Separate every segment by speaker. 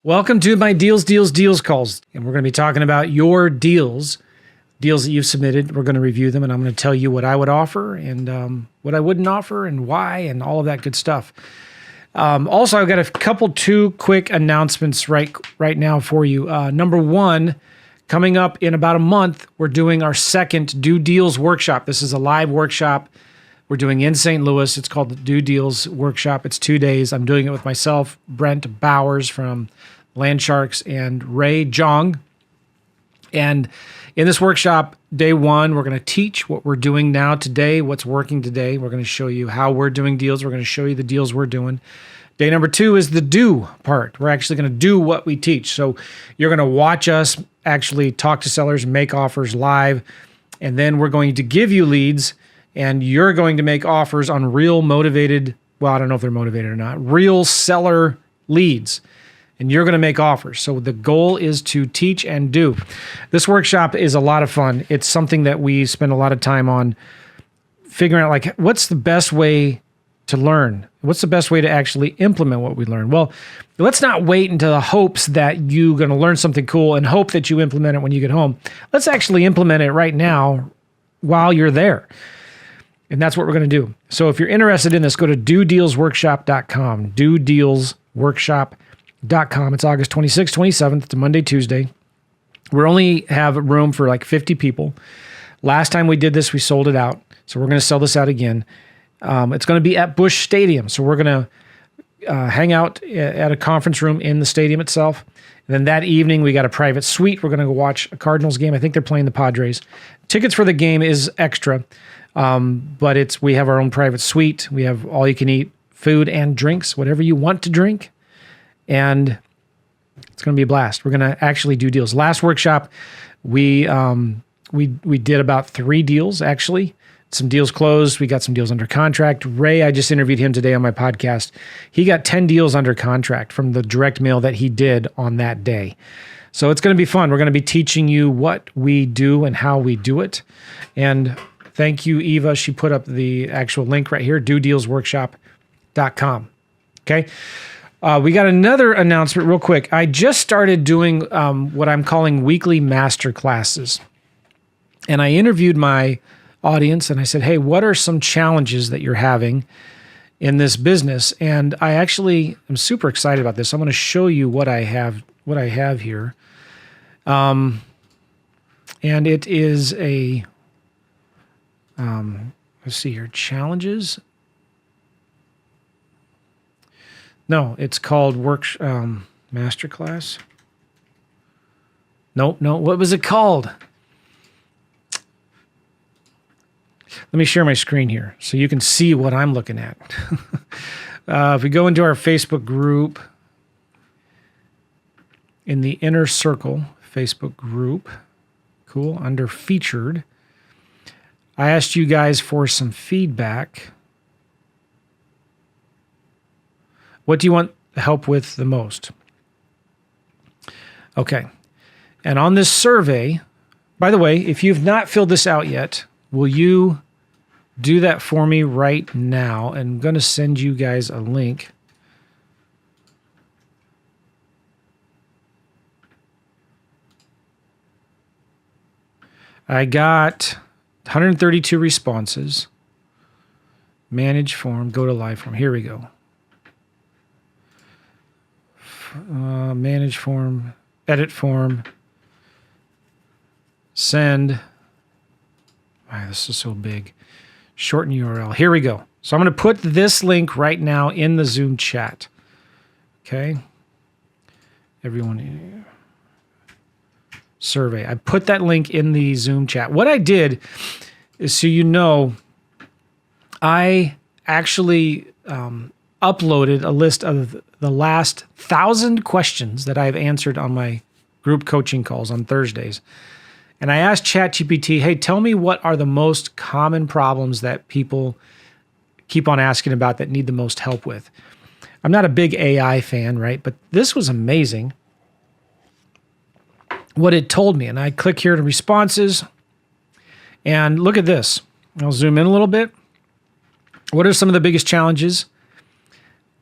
Speaker 1: Welcome to my deals calls. And we're going to be talking about your deals that you've submitted. We're going to review them, and I'm going to tell you what I would offer and what I wouldn't offer and why and all of that good stuff. Also, I've got two quick announcements right now for you. Number one, coming up in about a month, we're doing our second Do Deals workshop. This is a live workshop we're doing in St. Louis. It's called the Do Deals Workshop. It's 2 days. I'm doing it with myself, Brent Bowers from Land Sharks, and Ray Jong. And in this workshop, day one, we're going to teach what we're doing now today, what's working today. We're going to show you how we're doing deals. We're going to show you the deals we're doing. Day number two is the do part. We're actually going to do what we teach. So you're going to watch us actually talk to sellers, make offers live, and then we're going to give you leads, and you're going to make offers on real motivated, well, I don't know if they're motivated or not, real seller leads. And you're going to make offers. So the goal is to teach and do. This workshop is a lot of fun. It's something that we spend a lot of time on figuring out, like, what's the best way to learn? What's the best way to actually implement what we learn? Well, let's not wait until the hopes that you're going to learn something cool and hope that you implement it when you get home. Let's actually implement it right now while you're there. And that's what we're going to do. So if you're interested in this, go to dodealsworkshop.com, dodealsworkshop.com. It's August 26th, 27th. It's a Monday, Tuesday. We only have room for like 50 people. Last time we did this, we sold it out. So we're going to sell this out again. It's going to be at Busch Stadium. So we're going to hang out at a conference room in the stadium itself. And then that evening, we got a private suite. We're going to go watch a Cardinals game. I think they're playing the Padres. Tickets for the game is extra. But we have our own private suite. We have all you can eat food and drinks, whatever you want to drink. And it's going to be a blast. We're going to actually do deals. Last workshop, we did about 3 deals, actually. Some deals closed. We got some deals under contract. Ray, I just interviewed him today on my podcast. He got 10 deals under contract from the direct mail that he did on that day. So it's going to be fun. We're going to be teaching you what we do and how we do it. And thank you, Eva. She put up the actual link right here, dodealsworkshop.com. Okay. We got another announcement real quick. I just started doing what I'm calling weekly master classes. And I interviewed my audience and I said, hey, what are some challenges that you're having in this business? And I actually am super excited about this. I'm going to show you what I have here. And it is a, let's see here, challenges. No, it's called Masterclass. No. What was it called? Let me share my screen here so you can see what I'm looking at. If we go into our Facebook group, in the Inner Circle Facebook group, cool, under Featured, I asked you guys for some feedback. What do you want help with the most? Okay. And on this survey, by the way, if you've not filled this out yet, will you do that for me right now? And I'm going to send you guys a link. I got 132 responses. Manage form, go to live form. Here we go. Manage form, edit form, send. Wow, this is so big. Shorten URL. Here we go. So I'm going to put this link right now in the Zoom chat. Okay. Everyone, survey. I put that link in the Zoom chat. What I did is, so you know, I actually uploaded a list of the last 1,000 questions that I've answered on my group coaching calls on Thursdays. And I asked ChatGPT, hey, tell me what are the most common problems that people keep on asking about that need the most help with. I'm not a big AI fan, right? But this was amazing what it told me. And I click here to responses and look at this. I'll zoom in a little bit. What are some of the biggest challenges?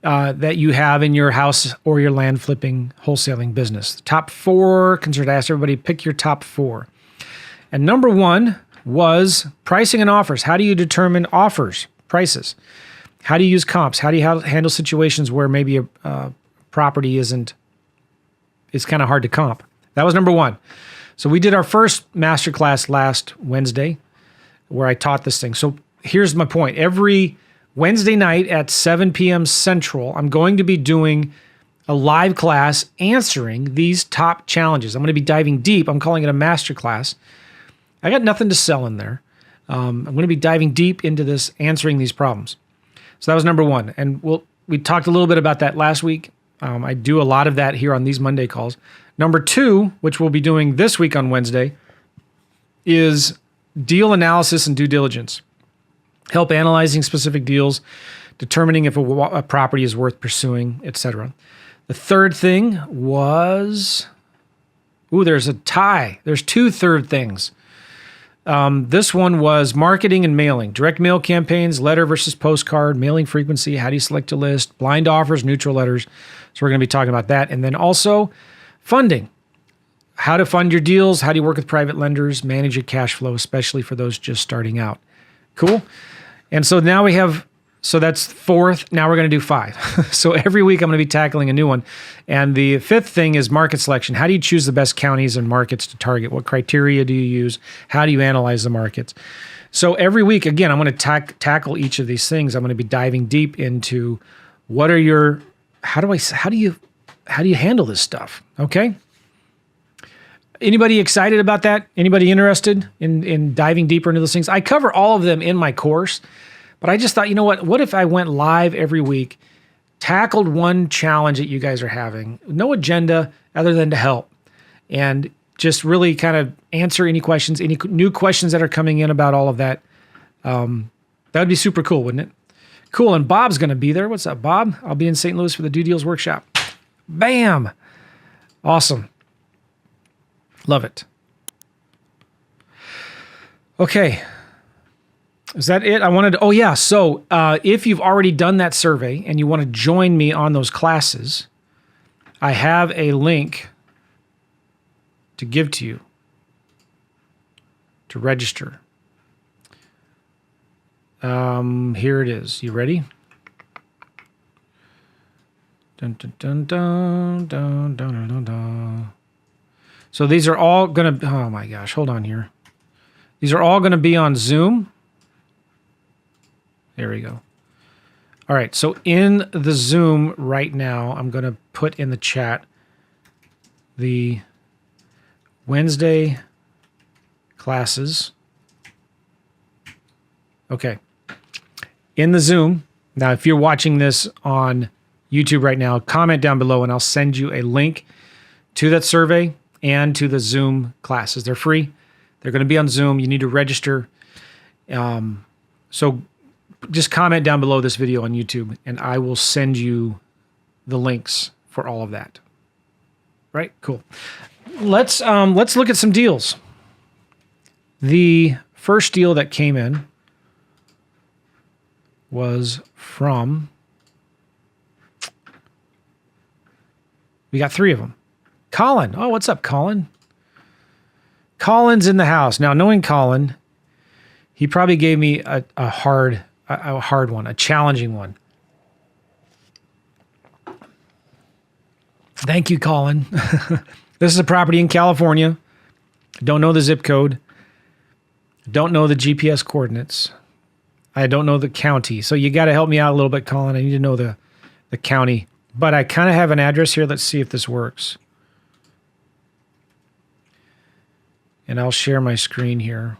Speaker 1: that you have in your house or your land flipping wholesaling business. The top 4, consider, ask everybody, pick your top 4. And number 1 was pricing and offers. How do you determine offers, prices? How do you use comps? How do you handle situations where maybe a property it's kind of hard to comp? That was number 1. So we did our first masterclass last Wednesday where I taught this thing. So here's my point. Every Wednesday night at 7 p.m. Central, I'm going to be doing a live class answering these top challenges. I'm going to be diving deep. I'm calling it a masterclass. I got nothing to sell in there. I'm going to be diving deep into this, answering these problems. So that was number 1. And we talked a little bit about that last week. I do a lot of that here on these Monday calls. Number 2, which we'll be doing this week on Wednesday, is deal analysis and due diligence. Help analyzing specific deals, determining if a property is worth pursuing, etc. The third thing was, there's a tie. There's 2 third things. This one was marketing and mailing, direct mail campaigns, letter versus postcard, mailing frequency, how do you select a list, blind offers, neutral letters. So we're going to be talking about that. And then also funding, how to fund your deals, how do you work with private lenders, manage your cash flow, especially for those just starting out. Cool. And so now so that's 4th. Now we're going to do 5. So every week I'm going to be tackling a new one. And the 5th thing is market selection. How do you choose the best counties and markets to target? What criteria do you use? How do you analyze the markets? So every week, again, I'm going to tackle each of these things. I'm going to be diving deep into how do you handle this stuff? Okay. Anybody excited about that? Anybody interested in diving deeper into those things? I cover all of them in my course. But I just thought, what if I went live every week, tackled one challenge that you guys are having, no agenda other than to help, and just really kind of answer any questions, any new questions that are coming in about all of that. That would be super cool, wouldn't it? Cool, and Bob's going to be there. What's up, Bob? I'll be in St. Louis for the Due Deals Workshop. Bam! Awesome. Love it. Okay. Is that it? So if you've already done that survey and you want to join me on those classes, I have a link to give to you to register. Here it is. You ready? Dun, dun, dun, dun, dun, dun, dun, dun, dun. So these are all going to, oh my gosh, hold on here. These are all going to be on Zoom. There we go. All right, so in the Zoom right now, I'm going to put in the chat the Wednesday classes. Okay. In the Zoom, now if you're watching this on YouTube right now, comment down below and I'll send you a link to that survey and to the Zoom classes. They're free. They're going to be on Zoom. You need to register. So just comment down below this video on YouTube and I will send you the links for all of that. Right? Cool. Let's look at some deals. The first deal that came in was from, we got 3 of them. Colin. Oh, what's up, Colin? Colin's in the house. Now, knowing Colin, he probably gave me a hard one, a challenging one. Thank you, Colin. This is a property in California. Don't know the zip code. Don't know the GPS coordinates. I don't know the county. So you got to help me out a little bit, Colin. I need to know the county. But I kind of have an address here. Let's see if this works. And I'll share my screen here.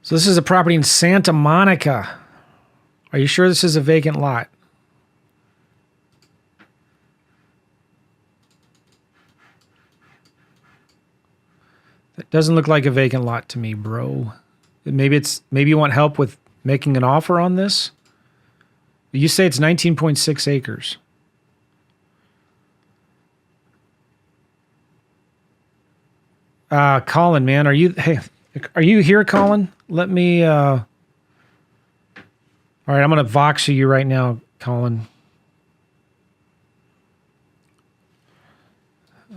Speaker 1: So this is a property in Santa Monica. Are you sure this is a vacant lot? That doesn't look like a vacant lot to me, bro. Maybe you want help with making an offer on this? You say it's 19.6 acres. Colin, man, are you here, Colin? Let me, all right, I'm going to Vox you right now, Colin.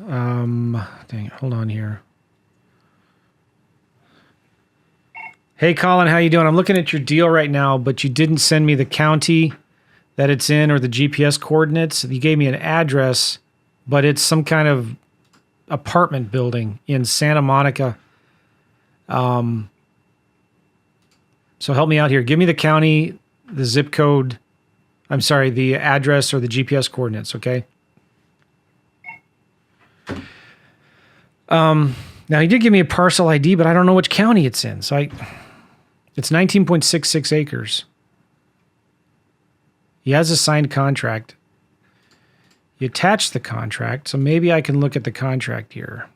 Speaker 1: Dang it, hold on here. Hey, Colin, how you doing? I'm looking at your deal right now, but you didn't send me the county that it's in or the GPS coordinates. You gave me an address, but it's some kind of apartment building in Santa Monica. So help me out here. Give me the county, the zip code. I'm sorry, the address or the GPS coordinates, okay? Now, he did give me a parcel ID, but I don't know which county it's in. So it's 19.66 acres. He has a signed contract. He attached the contract, so maybe I can look at the contract here.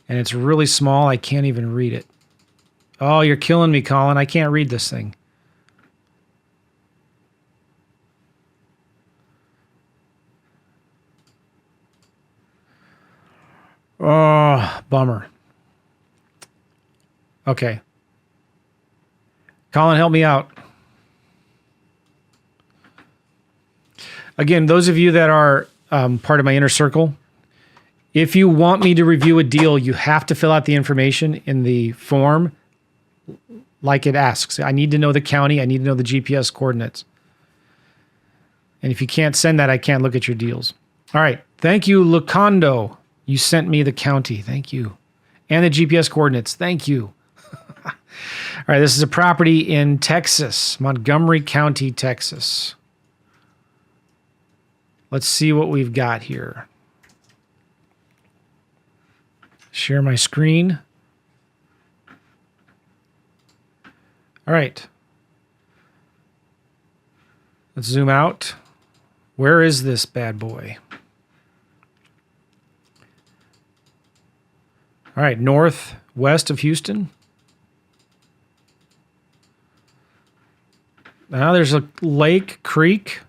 Speaker 1: And it's really small. I can't even read it. Oh, you're killing me, Colin. I can't read this thing. Oh, bummer. Okay. Colin, help me out. Again, those of you that are part of my inner circle, if you want me to review a deal, you have to fill out the information in the form like it asks. I need to know the county. I need to know the GPS coordinates. And if you can't send that, I can't look at your deals. All right. Thank you, Lucondo. You sent me the county. Thank you. And the GPS coordinates. Thank you. All right. This is a property in Texas, Montgomery County, Texas. Let's see what we've got here. Share my screen. All right. Let's zoom out. Where is this bad boy? All right, northwest of Houston. Now there's a lake, creek.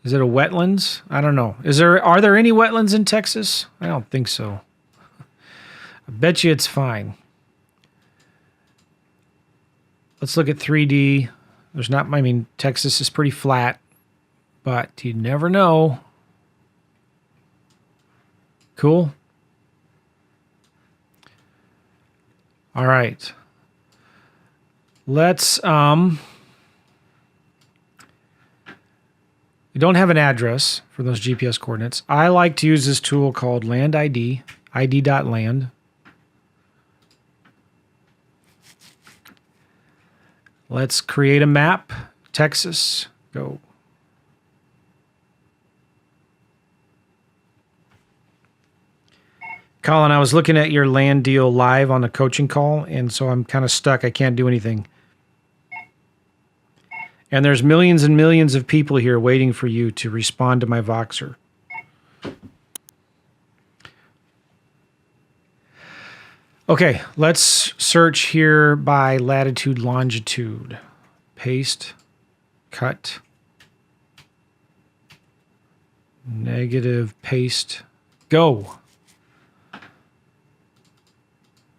Speaker 1: Is it a wetlands? I don't know. Are there any wetlands in Texas? I don't think so. I bet you it's fine. Let's look at 3D. Texas is pretty flat, but you never know. Cool. All right. Let's, we don't have an address for those GPS coordinates. I like to use this tool called Land ID, id.land. Let's create a map. Texas, go. Colin, I was looking at your land deal live on a coaching call, and so I'm kind of stuck. I can't do anything. And there's millions and millions of people here waiting for you to respond to my Voxer. Okay, let's search here by latitude, longitude. Paste, cut, negative, paste, go.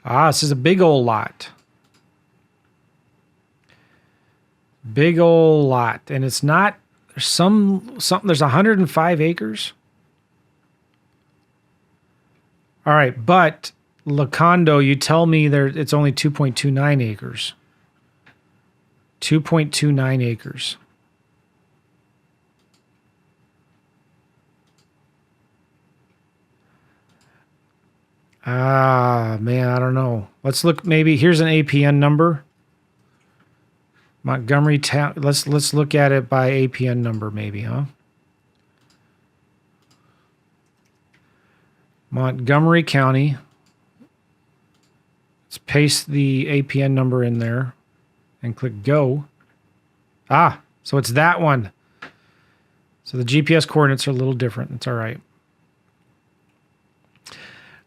Speaker 1: Ah, this is a big old lot. Big old lot. And it's not, there's there's 105 acres. All right, but Lacondo, you tell me it's only 2.29 acres. 2.29 acres. Ah, man, I don't know. Let's look, maybe here's an APN number. Montgomery town. Let's look at it by APN number maybe, huh? Montgomery County. Let's paste the APN number in there and click go. Ah, so it's that one. So the GPS coordinates are a little different. It's all right.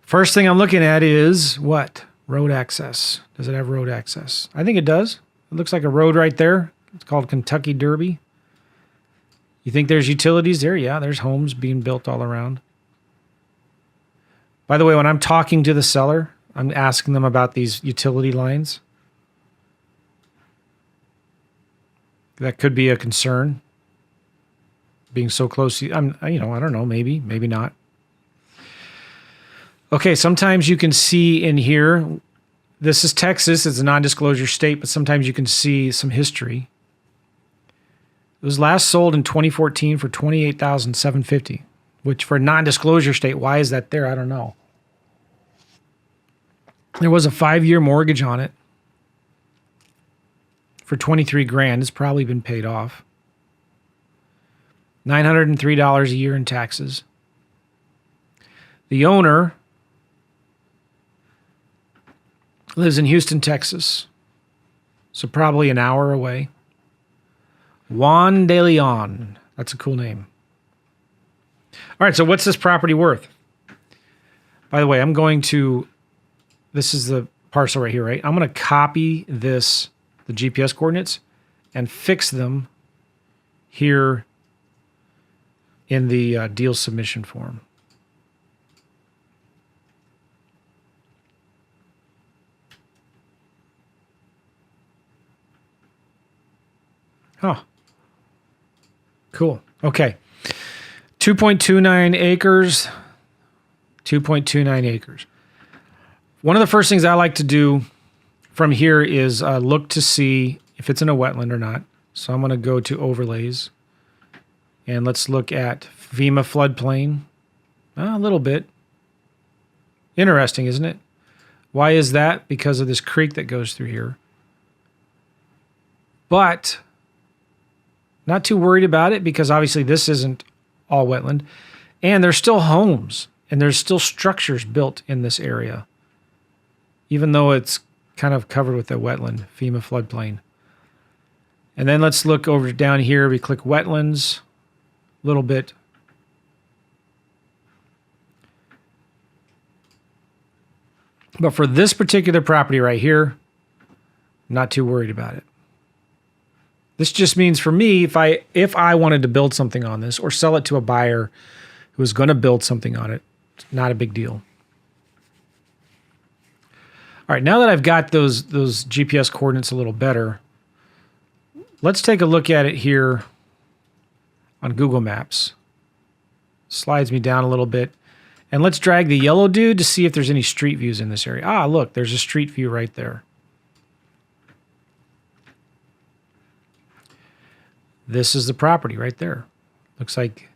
Speaker 1: First thing I'm looking at is what? Road access. Does it have road access? I think it does. It looks like a road right there. It's called Kentucky Derby. You think there's utilities there? Yeah, there's homes being built all around. By the way, when I'm talking to the seller, I'm asking them about these utility lines. That could be a concern. Being so close, I don't know, maybe not. Okay, sometimes you can see in here, this is Texas, it's a non-disclosure state, but sometimes you can see some history. It was last sold in 2014 for $28,750, which for a non-disclosure state, why is that there? I don't know. There was a 5-year mortgage on it for $23,000. It's probably been paid off. $903 a year in taxes. The owner lives in Houston, Texas, so probably an hour away. Juan de Leon. That's a cool name. All right, so what's this property worth? By the way, this is the parcel right here, right? I'm going to copy the GPS coordinates, and fix them here in the deal submission form. Huh. Cool. Okay. 2.29 acres. 2.29 acres. One of the first things I like to do from here is look to see if it's in a wetland or not. So I'm going to go to overlays. And let's look at FEMA floodplain. A little bit. Interesting, isn't it? Why is that? Because of this creek that goes through here. But not too worried about it because obviously this isn't all wetland. And there's still homes and there's still structures built in this area, even though it's kind of covered with the wetland, FEMA floodplain. And then let's look over down here. We click wetlands a little bit. But for this particular property right here, not too worried about it. This just means for me, if I wanted to build something on this or sell it to a buyer who was going to build something on it, it's not a big deal. All right, now that I've got those GPS coordinates a little better, let's take a look at it here on Google Maps. Slides me down a little bit. And let's drag the yellow dude to see if there's any street views in this area. Ah, look, there's a street view right there. This is the property right there. Looks like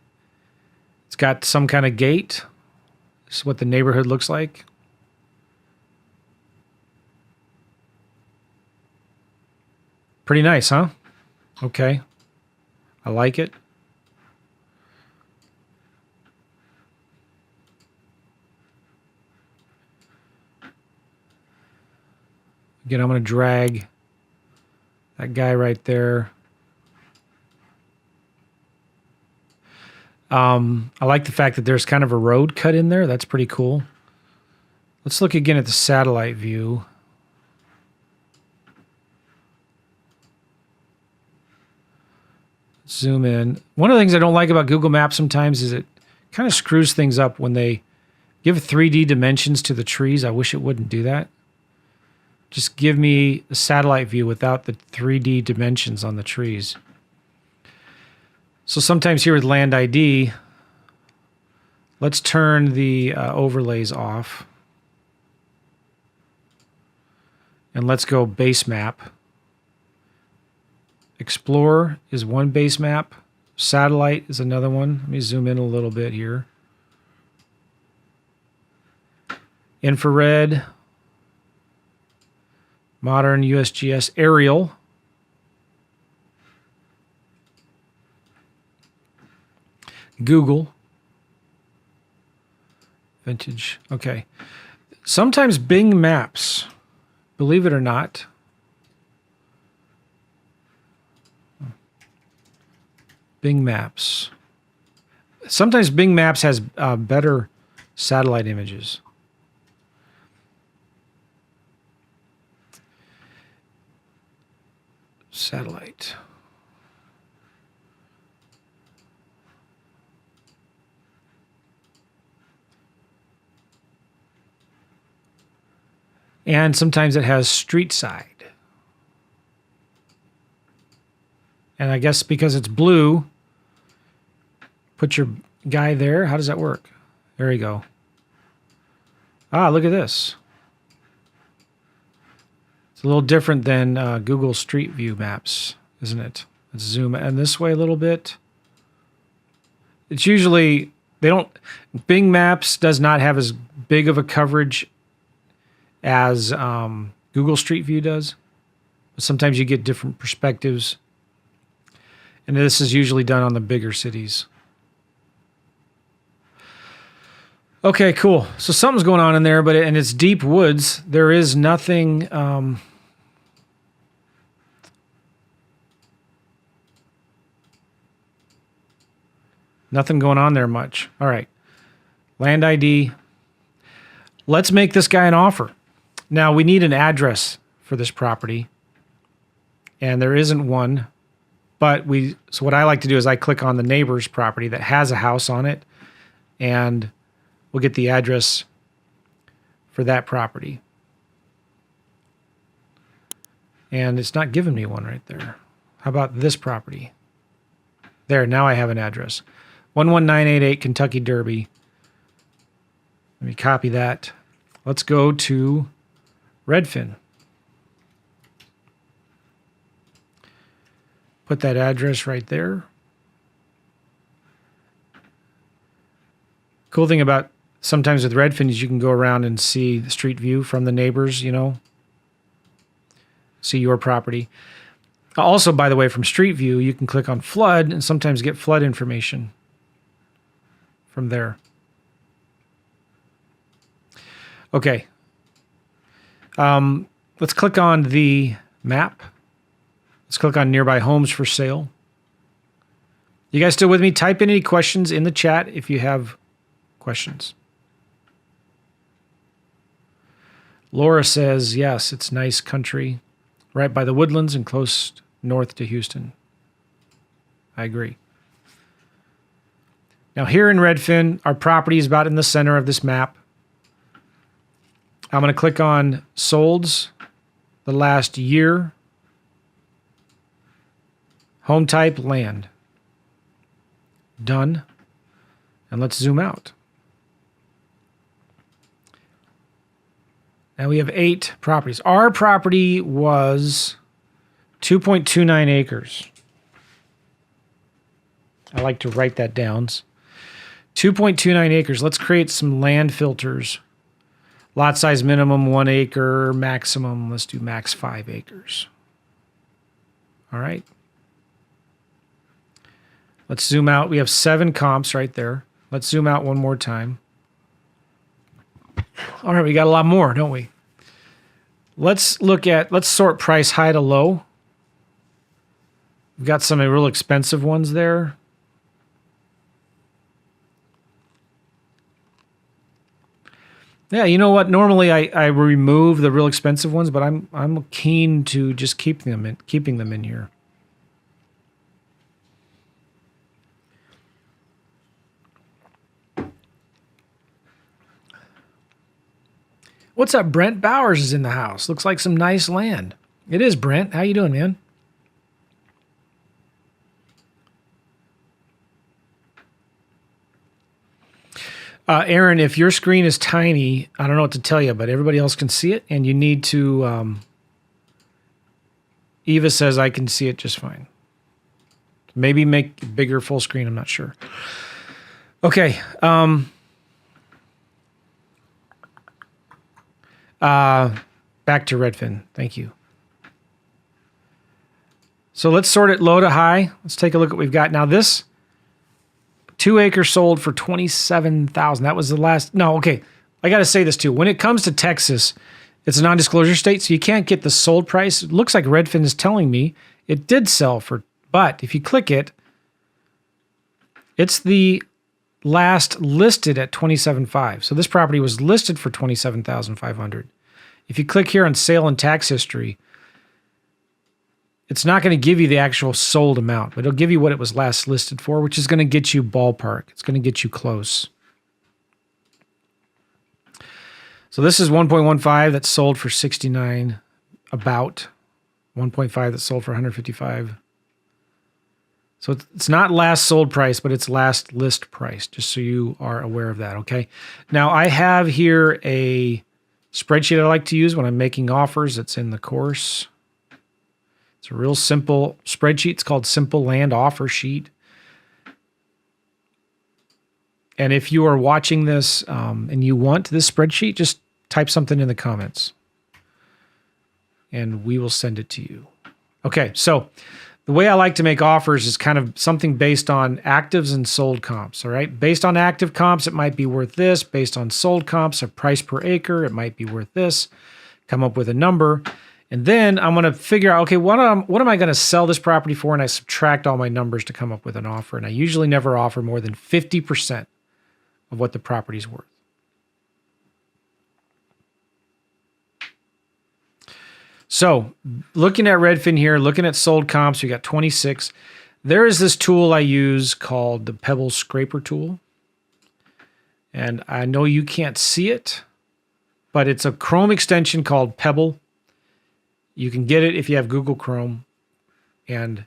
Speaker 1: it's got some kind of gate. This is what the neighborhood looks like. Pretty nice, huh? Okay. I like it. Again, I'm going to drag that guy right there. I like the fact that there's kind of a road cut in there. That's pretty cool. Let's look again at the satellite view. Zoom in. One of the things I don't like about Google Maps sometimes is it kind of screws things up when they give 3D dimensions to the trees. I wish it wouldn't do that. Just give me a satellite view without the 3D dimensions on the trees. So sometimes here with Land ID, let's turn the overlays off. And let's go base map. Explorer is one base map. Satellite is another one. Let me zoom in a little bit here. Infrared. Modern USGS aerial. Google. Vintage. Okay. Sometimes Bing Maps, believe it or not, Bing Maps. Sometimes Bing Maps has better satellite images. Satellite. And sometimes it has street side. And I guess because it's blue, put your guy there. How does that work? There you go. Ah, look at this. It's a little different than Google Street View maps, isn't it? Let's zoom in this way a little bit. It's usually, Bing Maps does not have as big of a coverage as Google Street View does. But sometimes you get different perspectives. And this is usually done on the bigger cities. Okay, cool. So something's going on in there, and it's deep woods. There is nothing. Nothing going on there much. All right. Land ID. Let's make this guy an offer. Now, we need an address for this property. And there isn't one. But so what I like to do is I click on the neighbor's property that has a house on it. And we'll get the address for that property. And it's not giving me one right there. How about this property? There, now I have an address. 11988 Kentucky Derby. Let me copy that. Let's go to Redfin. Put that address right there. Cool thing about sometimes with Redfin is you can go around and see the street view from the neighbors, see your property. Also, by the way, from Street View, you can click on flood and sometimes get flood information from there. Okay. Let's click on the map. Let's click on nearby homes for sale. You guys still with me? Type in any questions in the chat if you have questions. Laura says, yes, it's nice country, right by the woodlands and close north to Houston. I agree. Now here in Redfin, our property is about in the center of this map. I'm going to click on solds, the last year, home type, land. Done. And let's zoom out. Now we have 8 properties. Our property was 2.29 acres. I like to write that down. 2.29 acres. Let's create some land filters. Lot size minimum 1 acre, maximum, let's do max 5 acres. All right. Let's zoom out. We have 7 comps right there. Let's zoom out one more time. All right, we got a lot more, don't we? Let's sort price high to low. We've got some real expensive ones there. Yeah, you know what? Normally I remove the real expensive ones, but I'm keen to just keeping them in here. What's up? Brent Bowers is in the house. Looks like some nice land. It is, Brent. How you doing, man? Aaron, if your screen is tiny, I don't know what to tell you, but everybody else can see it, and you need to... Eva says I can see it just fine. Maybe make bigger full screen. I'm not sure. Okay. Back to Redfin. Thank you. So let's sort it low to high. Let's take a look at what we've got. Now this 2 acres sold for $27,000. That was the last. No, okay. I got to say this too. When it comes to Texas, it's a non-disclosure state, so you can't get the sold price. It looks like Redfin is telling me it did sell for, but if you click it, it's the last listed at $27,500. So this property was listed for $27,500. If you click here on sale and tax history, it's not going to give you the actual sold amount, but it'll give you what it was last listed for, which is going to get you ballpark. It's going to get you close. So this is 1.15 that's sold for 69, about 1.5 that's sold for 155. So it's not last sold price, but it's last list price, just so you are aware of that, okay? Now, I have here a spreadsheet I like to use when I'm making offers. It's in the course. It's a real simple spreadsheet. It's called Simple Land Offer Sheet. And if you are watching this and you want this spreadsheet, just type something in the comments and we will send it to you. Okay, so the way I like to make offers is kind of something based on actives and sold comps, all right? Based on active comps, it might be worth this. Based on sold comps, a price per acre, it might be worth this. Come up with a number. And then I'm going to figure out, okay, what am I going to sell this property for? And I subtract all my numbers to come up with an offer. And I usually never offer more than 50% of what the property's worth. So looking at Redfin here, looking at sold comps, we got 26. There is this tool I use called the Pebble Scraper tool. And I know you can't see it, but it's a Chrome extension called Pebble. You can get it if you have Google Chrome. And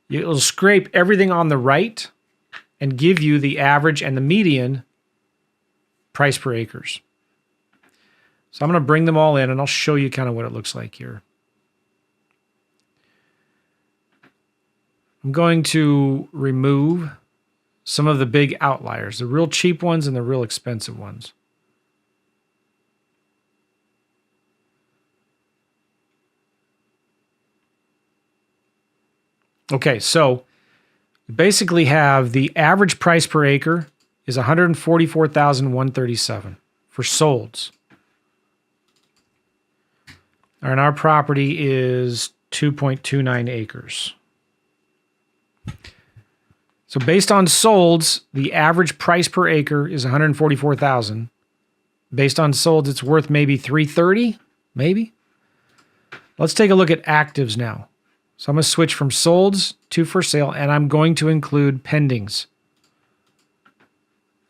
Speaker 1: it'll scrape everything on the right and give you the average and the median price per acres. So I'm going to bring them all in and I'll show you kind of what it looks like here. I'm going to remove some of the big outliers, the real cheap ones and the real expensive ones. Okay, so we basically have the average price per acre is $144,137 for solds. And our property is 2.29 acres. So based on solds, the average price per acre is $144,000. Based on solds, it's worth maybe $330, maybe. Let's take a look at actives now. So I'm going to switch from solds to for sale, and I'm going to include pendings.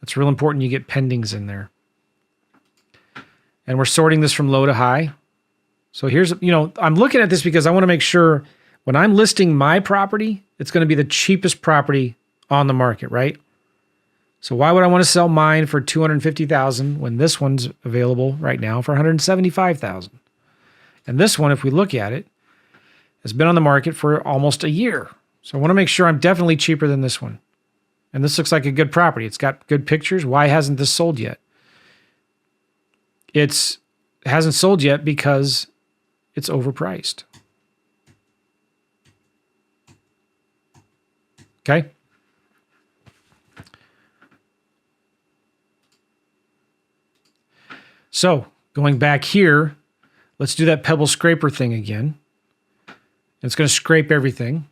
Speaker 1: It's real important you get pendings in there. And we're sorting this from low to high. So here's, I'm looking at this because I want to make sure when I'm listing my property, it's going to be the cheapest property on the market, right? So why would I want to sell mine for $250,000 when this one's available right now for $175,000? And this one, if we look at it, has been on the market for almost a year. So I want to make sure I'm definitely cheaper than this one. And this looks like a good property. It's got good pictures. Why hasn't this sold yet? It hasn't sold yet because it's overpriced. Okay. So going back here, let's do that Pebble Scraper thing again. It's going to scrape everything.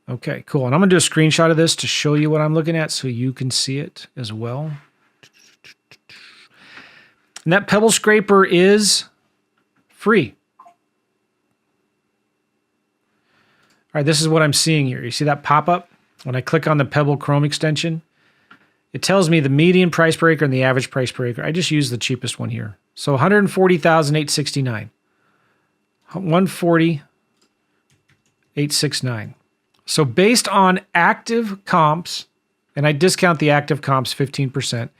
Speaker 1: Okay, cool. And I'm going to do a screenshot of this to show you what I'm looking at so you can see it as well. And that Pebble Scraper is free. All right, this is what I'm seeing here. You see that pop-up? When I click on the Pebble Chrome extension, it tells me the median price per acre and the average price per acre. I just use the cheapest one here. So $140,869. $140,869. So based on active comps, and I discount the active comps 15%,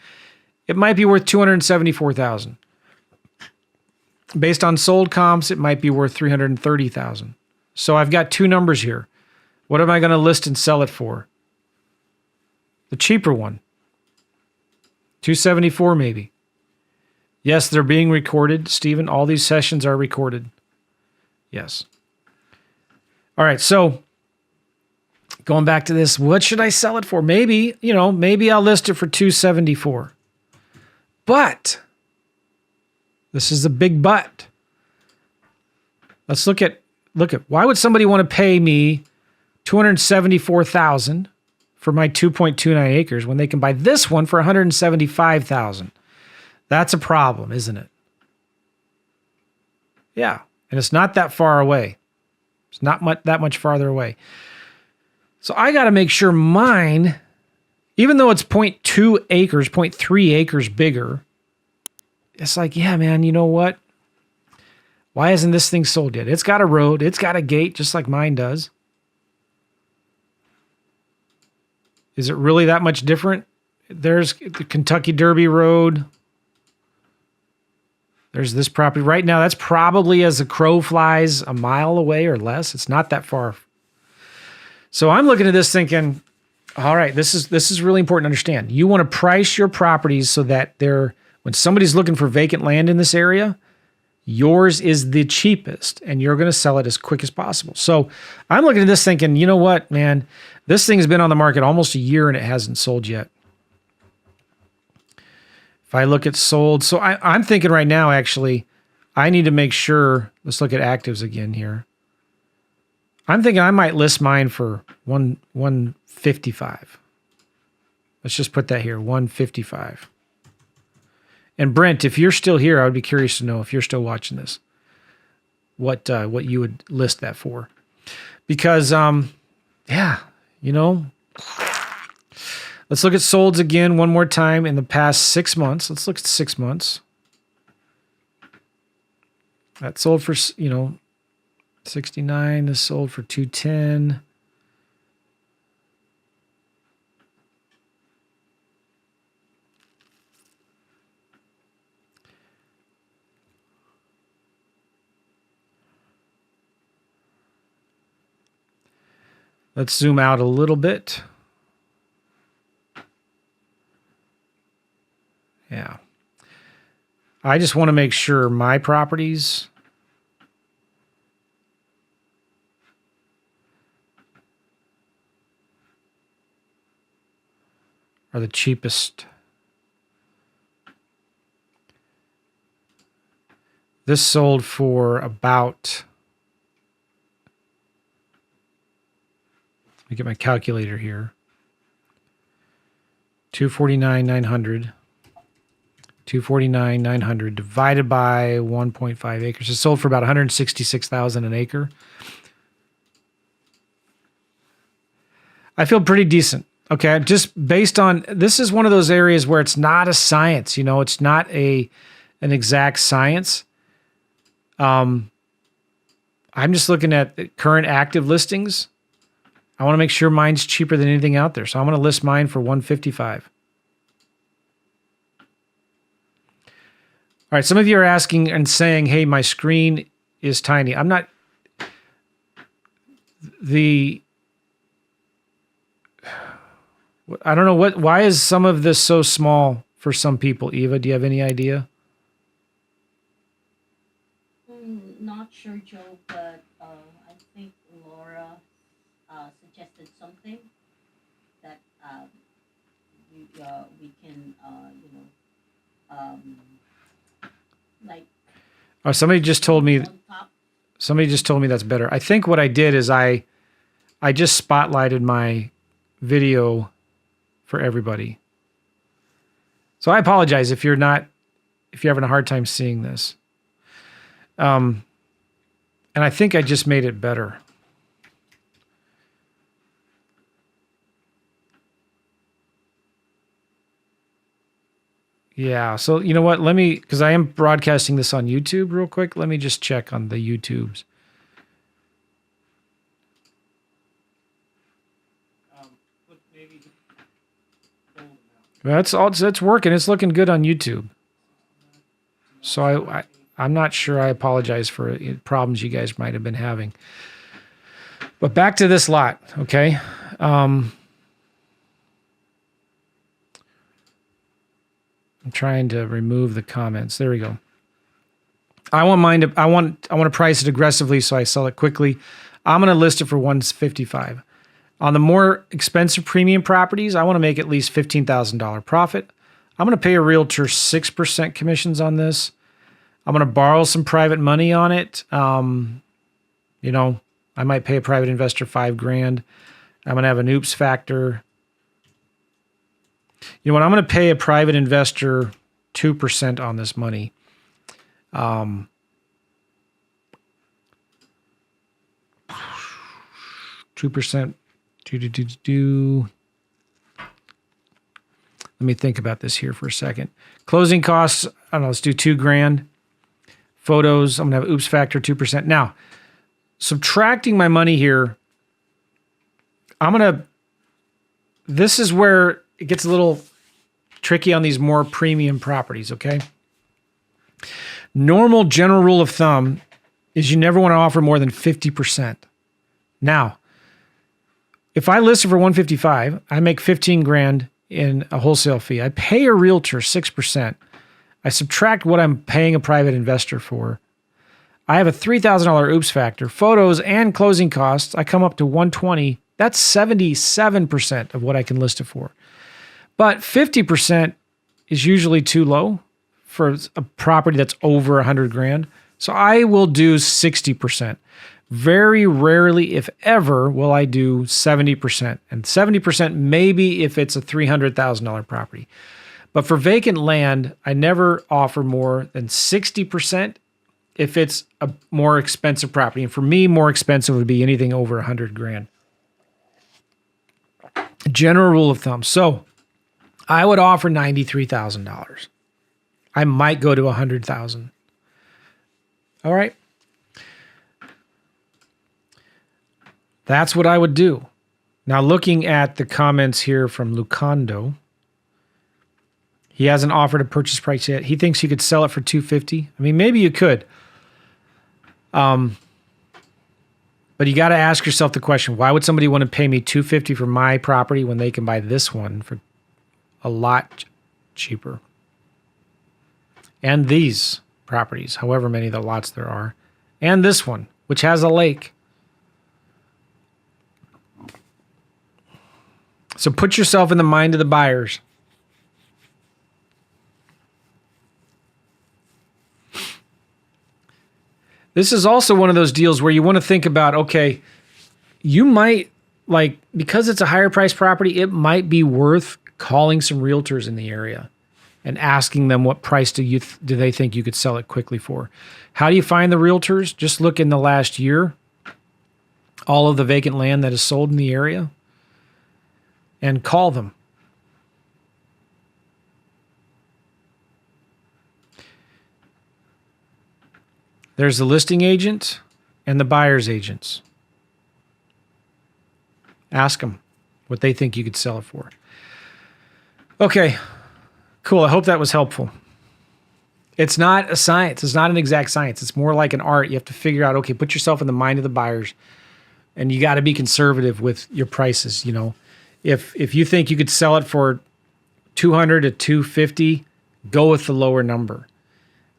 Speaker 1: it might be worth $274,000. Based on sold comps, it might be worth $330,000. So I've got two numbers here. What am I going to list and sell it for? The cheaper one. $274 maybe. Yes, they're being recorded, Stephen. All these sessions are recorded. Yes. All right, so going back to this, what should I sell it for? Maybe, maybe I'll list it for $274. But this is a big but. Let's look at why would somebody want to pay me $274,000 for my 2.29 acres when they can buy this one for $175,000? That's a problem, isn't it? Yeah, and it's not that far away. It's not that much farther away. So I got to make sure mine, even though it's 0.2 acres, 0.3 acres bigger, it's like, yeah, man, you know what? Why isn't this thing sold yet? It's got a road. It's got a gate, just like mine does. Is it really that much different? There's the Kentucky Derby Road. There's this property. Right now, that's probably, as the crow flies, a mile away or less. It's not that far. So I'm looking at this thinking, all right, this is really important to understand. You want to price your properties so that when somebody's looking for vacant land in this area, yours is the cheapest and you're going to sell it as quick as possible. So I'm looking at this thinking, you know what, man, this thing has been on the market almost a year and it hasn't sold yet. If I look at sold, so I'm thinking right now, actually, I need to make sure, let's look at actives again here. I'm thinking I might list mine for 155. Let's just put that here, 155. And Brent, if you're still here, I would be curious to know, if you're still watching this, what you would list that for. Because, yeah, you know, let's look at solds again one more time in the past 6 months. Let's look at 6 months. That sold for, 69. This sold for 210. Let's zoom out a little bit. Yeah. I just want to make sure my properties are the cheapest. This sold for about, let me get my calculator here. 249,900. 249,900 divided by 1.5 acres. It sold for about 166,000 an acre. I feel pretty decent. Okay, just based on, this is one of those areas where it's not a science, it's not an exact science. I'm just looking at current active listings. I want to make sure mine's cheaper than anything out there. So I'm going to list mine for 155. All right, some of you are asking and saying, hey, my screen is tiny. I'm not, I don't know why is some of this so small for some people? Eva, do you have any idea?
Speaker 2: Not sure, Joe, but I think Laura suggested something that we can, like.
Speaker 1: Oh, somebody just told me that's better. I think what I did is I just spotlighted my video for everybody. So I apologize if you're having a hard time seeing this. And I think I just made it better. Yeah, so you know what? Because I am broadcasting this on YouTube real quick. Let me just check on the YouTubes. That's working. It's looking good on YouTube. So I'm not sure. I apologize for problems you guys might have been having. But back to this lot, okay? I'm trying to remove the comments. There we go. I want to price it aggressively so I sell it quickly. I'm going to list it for 155. On the more expensive premium properties, I want to make at least $15,000 profit. I'm going to pay a realtor 6% commissions on this. I'm going to borrow some private money on it. I might pay a private investor $5,000. I'm going to have an oops factor. You know what? I'm going to pay a private investor 2% on this money. 2%, Let me think about this here for a second. Closing costs, I don't know, let's do $2,000. Photos, I'm going to have oops factor 2%. Now, subtracting my money here, this is where it gets a little tricky on these more premium properties, okay? Normal general rule of thumb is you never want to offer more than 50%. Now, if I list it for $155, I make $15,000 in a wholesale fee. I pay a realtor 6%. I subtract what I'm paying a private investor for. I have a $3,000 oops factor, photos and closing costs. I come up to $120. That's 77% of what I can list it for. But 50% is usually too low for a property that's over $100,000. So I will do 60%. Very rarely, if ever, will I do 70%. And 70% maybe if it's a $300,000 property. But for vacant land, I never offer more than 60% if it's a more expensive property. And for me, more expensive would be anything over $100,000. General rule of thumb. So I would offer $93,000. I might go to $100,000. All right. That's what I would do. Now, looking at the comments here from Lucando, he hasn't offered a purchase price yet. He thinks you could sell it for $250. I mean, maybe you could. But you got to ask yourself the question, why would somebody want to pay me $250 for my property when they can buy this one for a lot cheaper? And these properties, however many of the lots there are, and this one, which has a lake. So put yourself in the mind of the buyers. This is also one of those deals where you want to think about, okay, you might, like, because it's a higher price property, it might be worth calling some realtors in the area and asking them what price do they think you could sell it quickly for. How do you find the realtors? Just look in the last year, all of the vacant land that is sold in the area, and call them. There's the listing agent and the buyer's agents. Ask them what they think you could sell it for. Okay, cool. I hope that was helpful. It's not a science. It's not an exact science. It's more like an art. You have to figure out, okay, put yourself in the mind of the buyers, and you got to be conservative with your prices. You know, if you think you could sell it for $200 to $250, go with the lower number.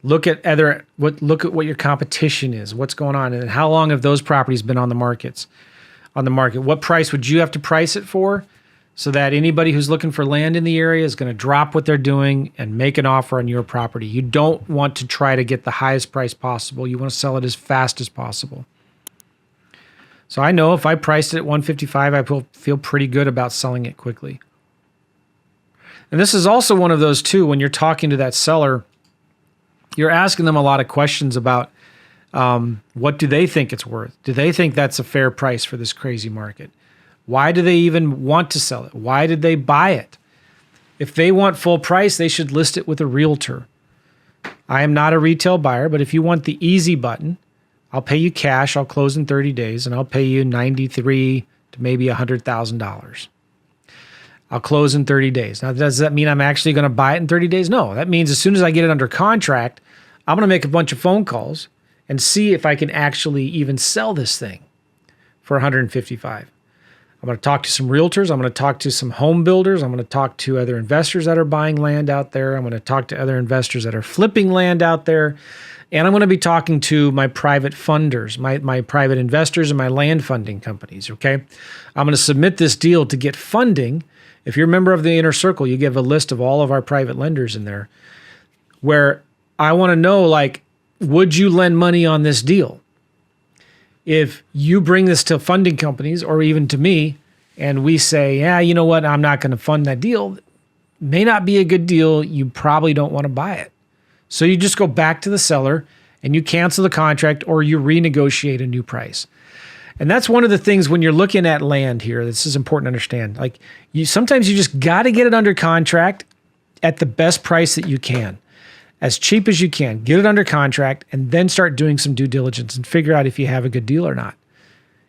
Speaker 1: Look at what your competition is, what's going on, and how long have those properties been on the market? What price would you have to price it for, so that anybody who's looking for land in the area is going to drop what they're doing and make an offer on your property. You don't want to try to get the highest price possible. You want to sell it as fast as possible. So I know if I priced it at $155, I will feel pretty good about selling it quickly. And this is also one of those too, when you're talking to that seller, you're asking them a lot of questions about what do they think it's worth? Do they think that's a fair price for this crazy market? Why do they even want to sell it? Why did they buy it? If they want full price, they should list it with a realtor. I am not a retail buyer, but if you want the easy button, I'll pay you cash, I'll close in 30 days, and I'll pay you $93,000 to maybe $100,000. I'll close in 30 days. Now, does that mean I'm actually going to buy it in 30 days? No, that means as soon as I get it under contract, I'm going to make a bunch of phone calls and see if I can actually even sell this thing for $155,000. I'm going to talk to some realtors. I'm going to talk to some home builders. I'm going to talk to other investors that are buying land out there. I'm going to talk to other investors that are flipping land out there. And I'm going to be talking to my private funders, my private investors and my land funding companies, okay? I'm going to submit this deal to get funding. If you're a member of the Inner Circle, you give a list of all of our private lenders in there, where I want to know, like, would you lend money on this deal? If you bring this to funding companies or even to me, and we say, yeah, you know what, I'm not going to fund that deal, may not be a good deal. You probably don't want to buy it. So you just go back to the seller and you cancel the contract or you renegotiate a new price. And that's one of the things when you're looking at land here, this is important to understand. Like sometimes you just got to get it under contract at the best price that you can, as cheap as you can, get it under contract and then start doing some due diligence and figure out if you have a good deal or not.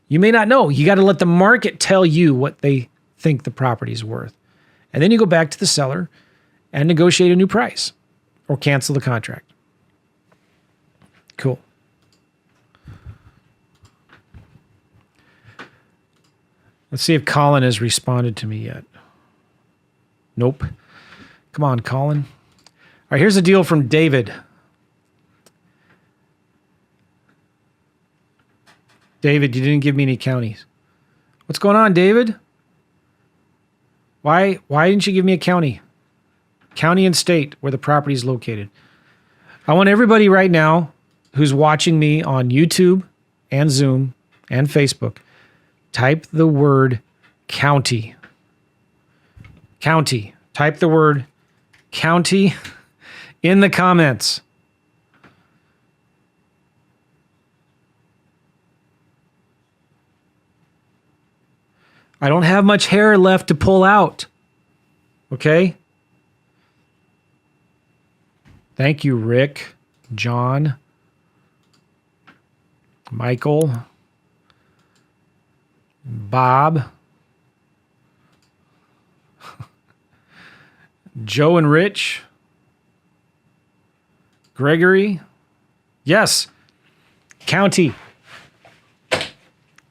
Speaker 1: You may not know. You got to let the market tell you what they think the property is worth. And then you go back to the seller and negotiate a new price or cancel the contract. Cool. Let's see if Colin has responded to me yet. Nope. Come on, Colin. All right, here's a deal from David. David, you didn't give me any counties. What's going on, David? Why didn't you give me a county? County and state where the property is located. I want everybody right now who's watching me on YouTube and Zoom and Facebook, type the word county. County. Type the word county in the comments. I don't have much hair left to pull out. Okay? Thank you, Rick, John, Michael, Bob, Joe and Rich, Gregory. Yes. County.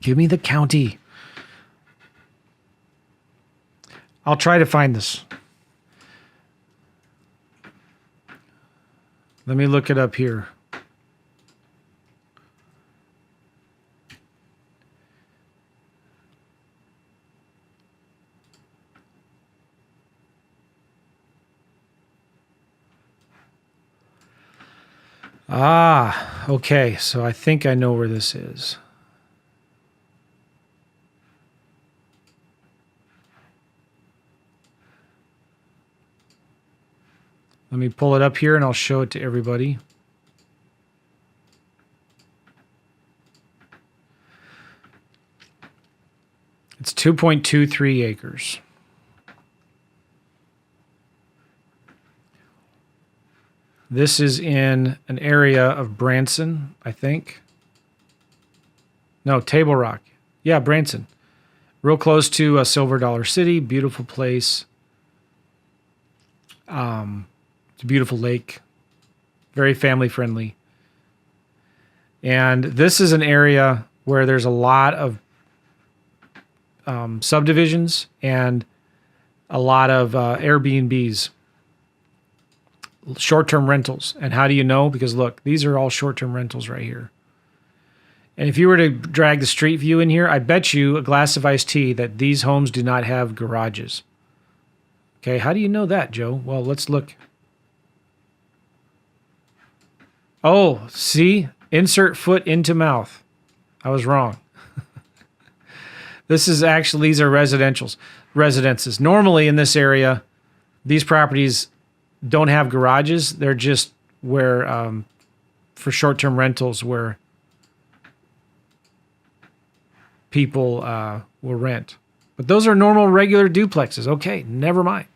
Speaker 1: Give me the county. I'll try to find this. Let me look it up here. Okay. So I think I know where this is. Let me pull it up here and I'll show it to everybody. It's 2.23 acres. This is in an area of Branson, I think. No, Table Rock. Yeah, Branson. Real close to Silver Dollar City. Beautiful place. It's a beautiful lake. Very family friendly. And this is an area where there's a lot of subdivisions and a lot of Airbnbs. Short-term rentals. And how do you know? Because look, these are all short-term rentals right here. And if you were to drag the street view in here, I bet you a glass of iced tea that these homes do not have garages. Okay, how do you know that, Joe? Well, let's look. Oh, see? Insert foot into mouth. I was wrong. These are residences. Normally in this area, these properties don't have garages. They're just where, for short-term rentals where people will rent. But those are normal, regular duplexes. Okay, never mind.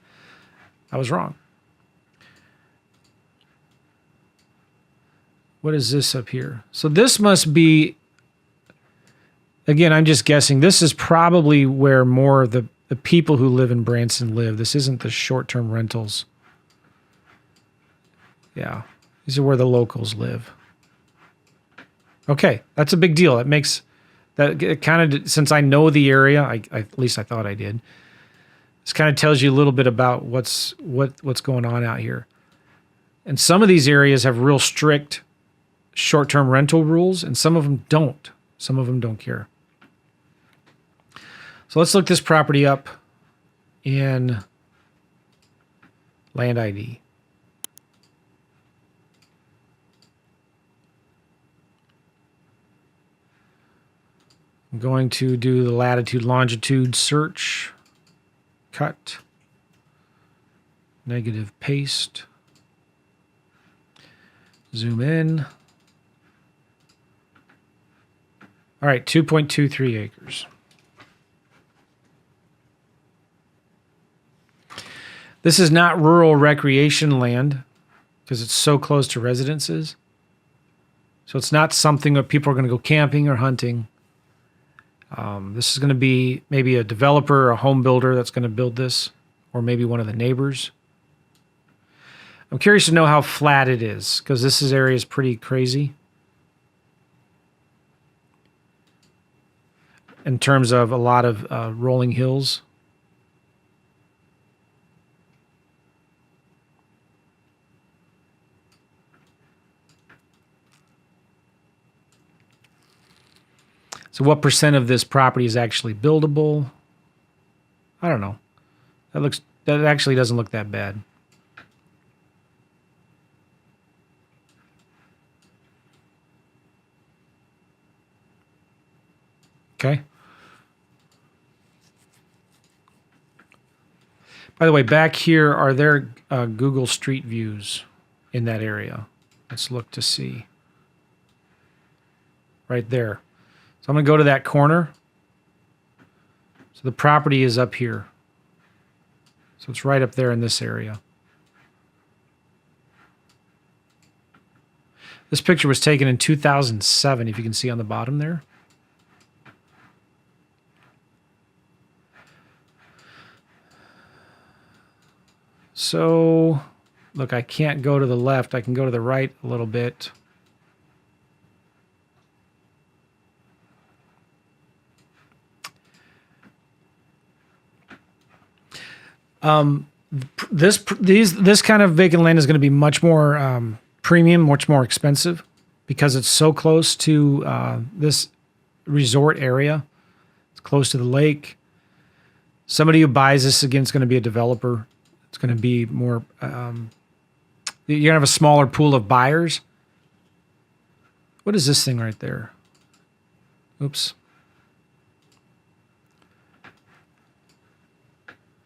Speaker 1: I was wrong. What is this up here? So this must be, again, I'm just guessing, this is probably where more of the people who live in Branson live. This isn't the short-term rentals. Yeah, these are where the locals live. Okay, that's a big deal. It makes that kind of, since I know the area, I at least I thought I did. This kind of tells you a little bit about what's going on out here. And some of these areas have real strict short-term rental rules, and some of them don't. Some of them don't care. So let's look this property up in Land ID. I'm going to do the latitude, longitude search, cut, negative paste, zoom in. All right, 2.23 acres. This is not rural recreation land because it's so close to residences. So it's not something that people are going to go camping or hunting. This is going to be maybe a developer or a home builder that's going to build this, or maybe one of the neighbors. I'm curious to know how flat it is because this area is pretty crazy in terms of a lot of rolling hills. So what percent of this property is actually buildable? I don't know. That actually doesn't look that bad. Okay. By the way, back here are there Google Street Views in that area. Let's look to see. Right there. So I'm going to go to that corner. So the property is up here. So it's right up there in this area. This picture was taken in 2007, if you can see on the bottom there. So, look, I can't go to the left. I can go to the right a little bit. This kind of vacant land is going to be much more premium, much more expensive because it's so close to this resort area. It's close to the lake. Somebody who buys this again is going to be a developer. It's going to be more. You're going to have a smaller pool of buyers. What is this thing right there? Oops.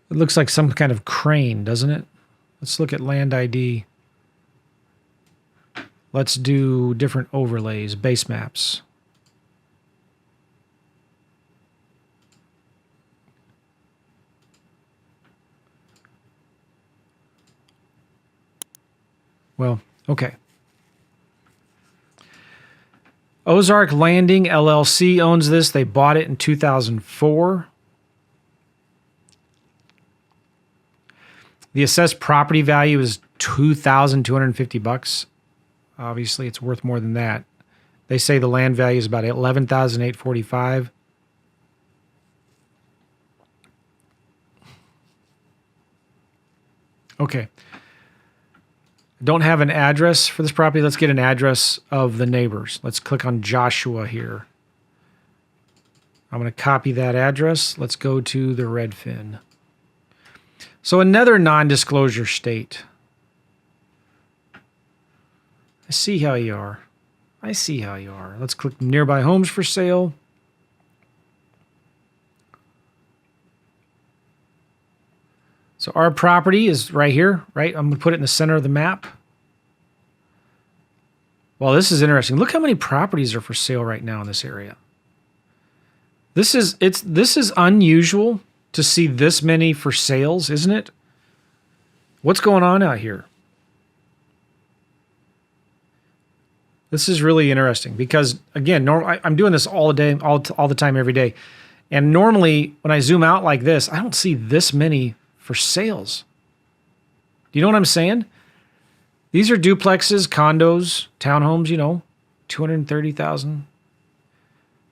Speaker 1: It looks like some kind of crane, doesn't it? Let's look at land ID. Let's do different overlays, base maps. Well, okay. Ozark Landing LLC owns this. They bought it in 2004. The assessed property value is $2,250. Obviously, it's worth more than that. They say the land value is about $11,845. Okay. Don't have an address for this property. Let's get an address of the neighbors. Let's click on Joshua here. I'm going to copy that address. Let's go to the Redfin. So another non-disclosure state. I see how you are. I see how you are. Let's click nearby homes for sale. So our property is right here, right? I'm going to put it in the center of the map. Well, this is interesting. Look how many properties are for sale right now in this area. This is unusual to see this many for sales, isn't it? What's going on out here? This is really interesting because, again, I'm doing this all day, all the time, every day. And normally, when I zoom out like this, I don't see this many for sales. Do you know what I'm saying? These are duplexes, condos, townhomes, 230,000,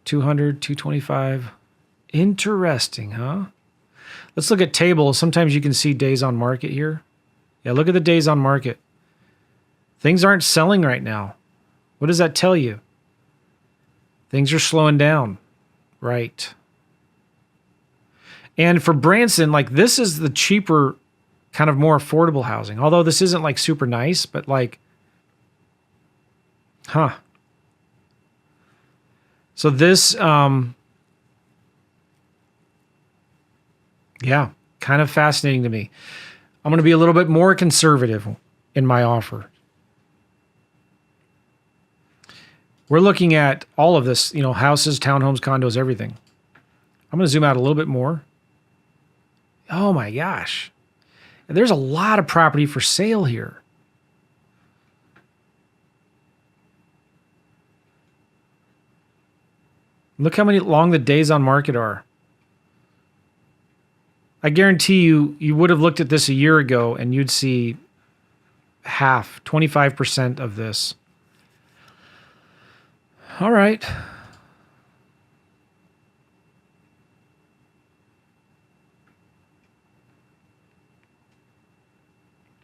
Speaker 1: 200, 225. Interesting, huh? Let's look at tables. Sometimes you can see days on market here. Yeah, look at the days on market. Things aren't selling right now. What does that tell you? Things are slowing down. Right. And for Branson, like this is the cheaper, kind of more affordable housing. Although this isn't like super nice, but like, So this, yeah, kind of fascinating to me. I'm going to be a little bit more conservative in my offer. We're looking at all of this, houses, townhomes, condos, everything. I'm going to zoom out a little bit more. Oh my gosh. There's a lot of property for sale here. Look how long the days on market are. I guarantee you would have looked at this a year ago and you'd see half, 25% of this. All right.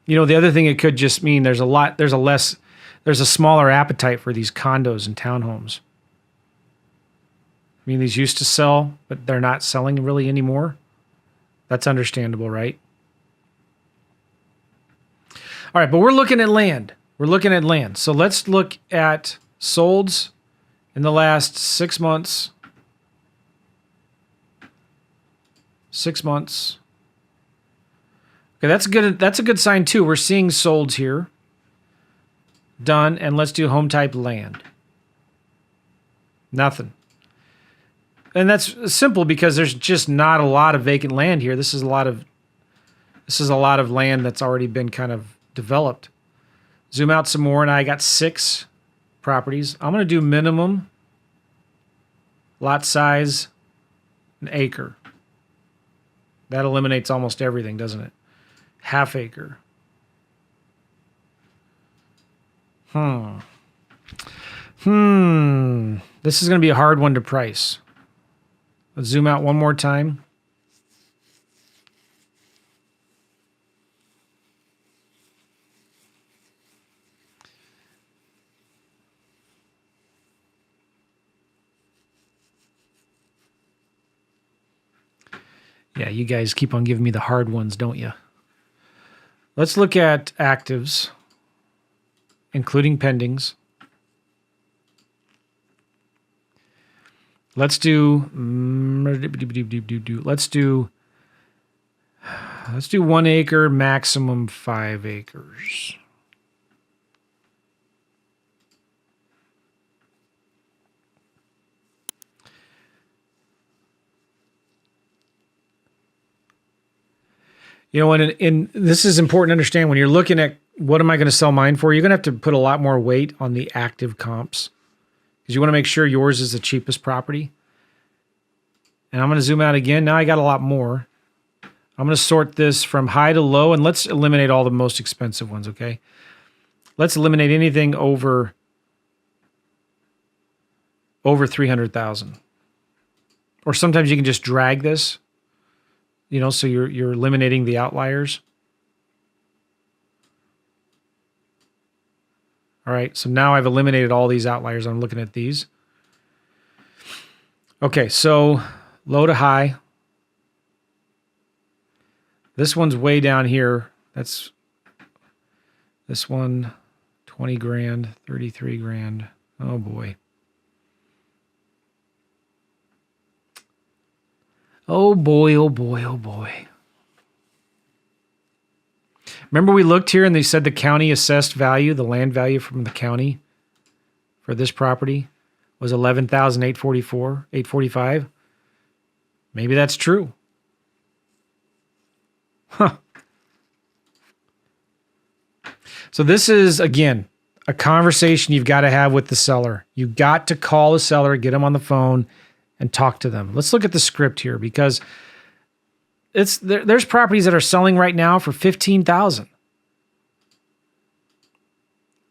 Speaker 1: The other thing it could just mean there's a smaller appetite for these condos and townhomes. I mean, these used to sell, but they're not selling really anymore. That's understandable, right? All right, but we're looking at land. So let's look at solds in the last 6 months. 6 months. Okay, that's a good sign too. We're seeing solds here. Done, and let's do home type land. Nothing. And that's simple because there's just not a lot of vacant land here. This is a lot of land that's already been kind of developed. Zoom out some more, and I got 6 properties. I'm going to do minimum lot size, an acre. That eliminates almost everything, doesn't it? Half acre. This is going to be a hard one to price. Let's zoom out one more time. Yeah, you guys keep on giving me the hard ones, don't you? Let's look at actives, including pendings. Let's do 1 acre, maximum 5 acres. And this is important to understand when you're looking at what am I going to sell mine for, you're going to have to put a lot more weight on the active comps because you want to make sure yours is the cheapest property. And I'm going to zoom out again. Now I got a lot more. I'm going to sort this from high to low, and let's eliminate all the most expensive ones, okay? Let's eliminate anything over 300,000. Or sometimes you can just drag this. So you're eliminating the outliers. All right, so now I've eliminated all these outliers. I'm looking at these. Okay, so low to high. This one's way down here. That's this one, 20 grand, 33 grand. Oh boy. Oh boy, oh boy, oh boy. Remember we looked here and they said the county assessed value, the land value from the county for this property was $11,845. Maybe that's true. Huh. So this is, again, a conversation you've got to have with the seller. You've got to call the seller, get them on the phone, and talk to them. Let's look at the script here because there's properties that are selling right now for $15,000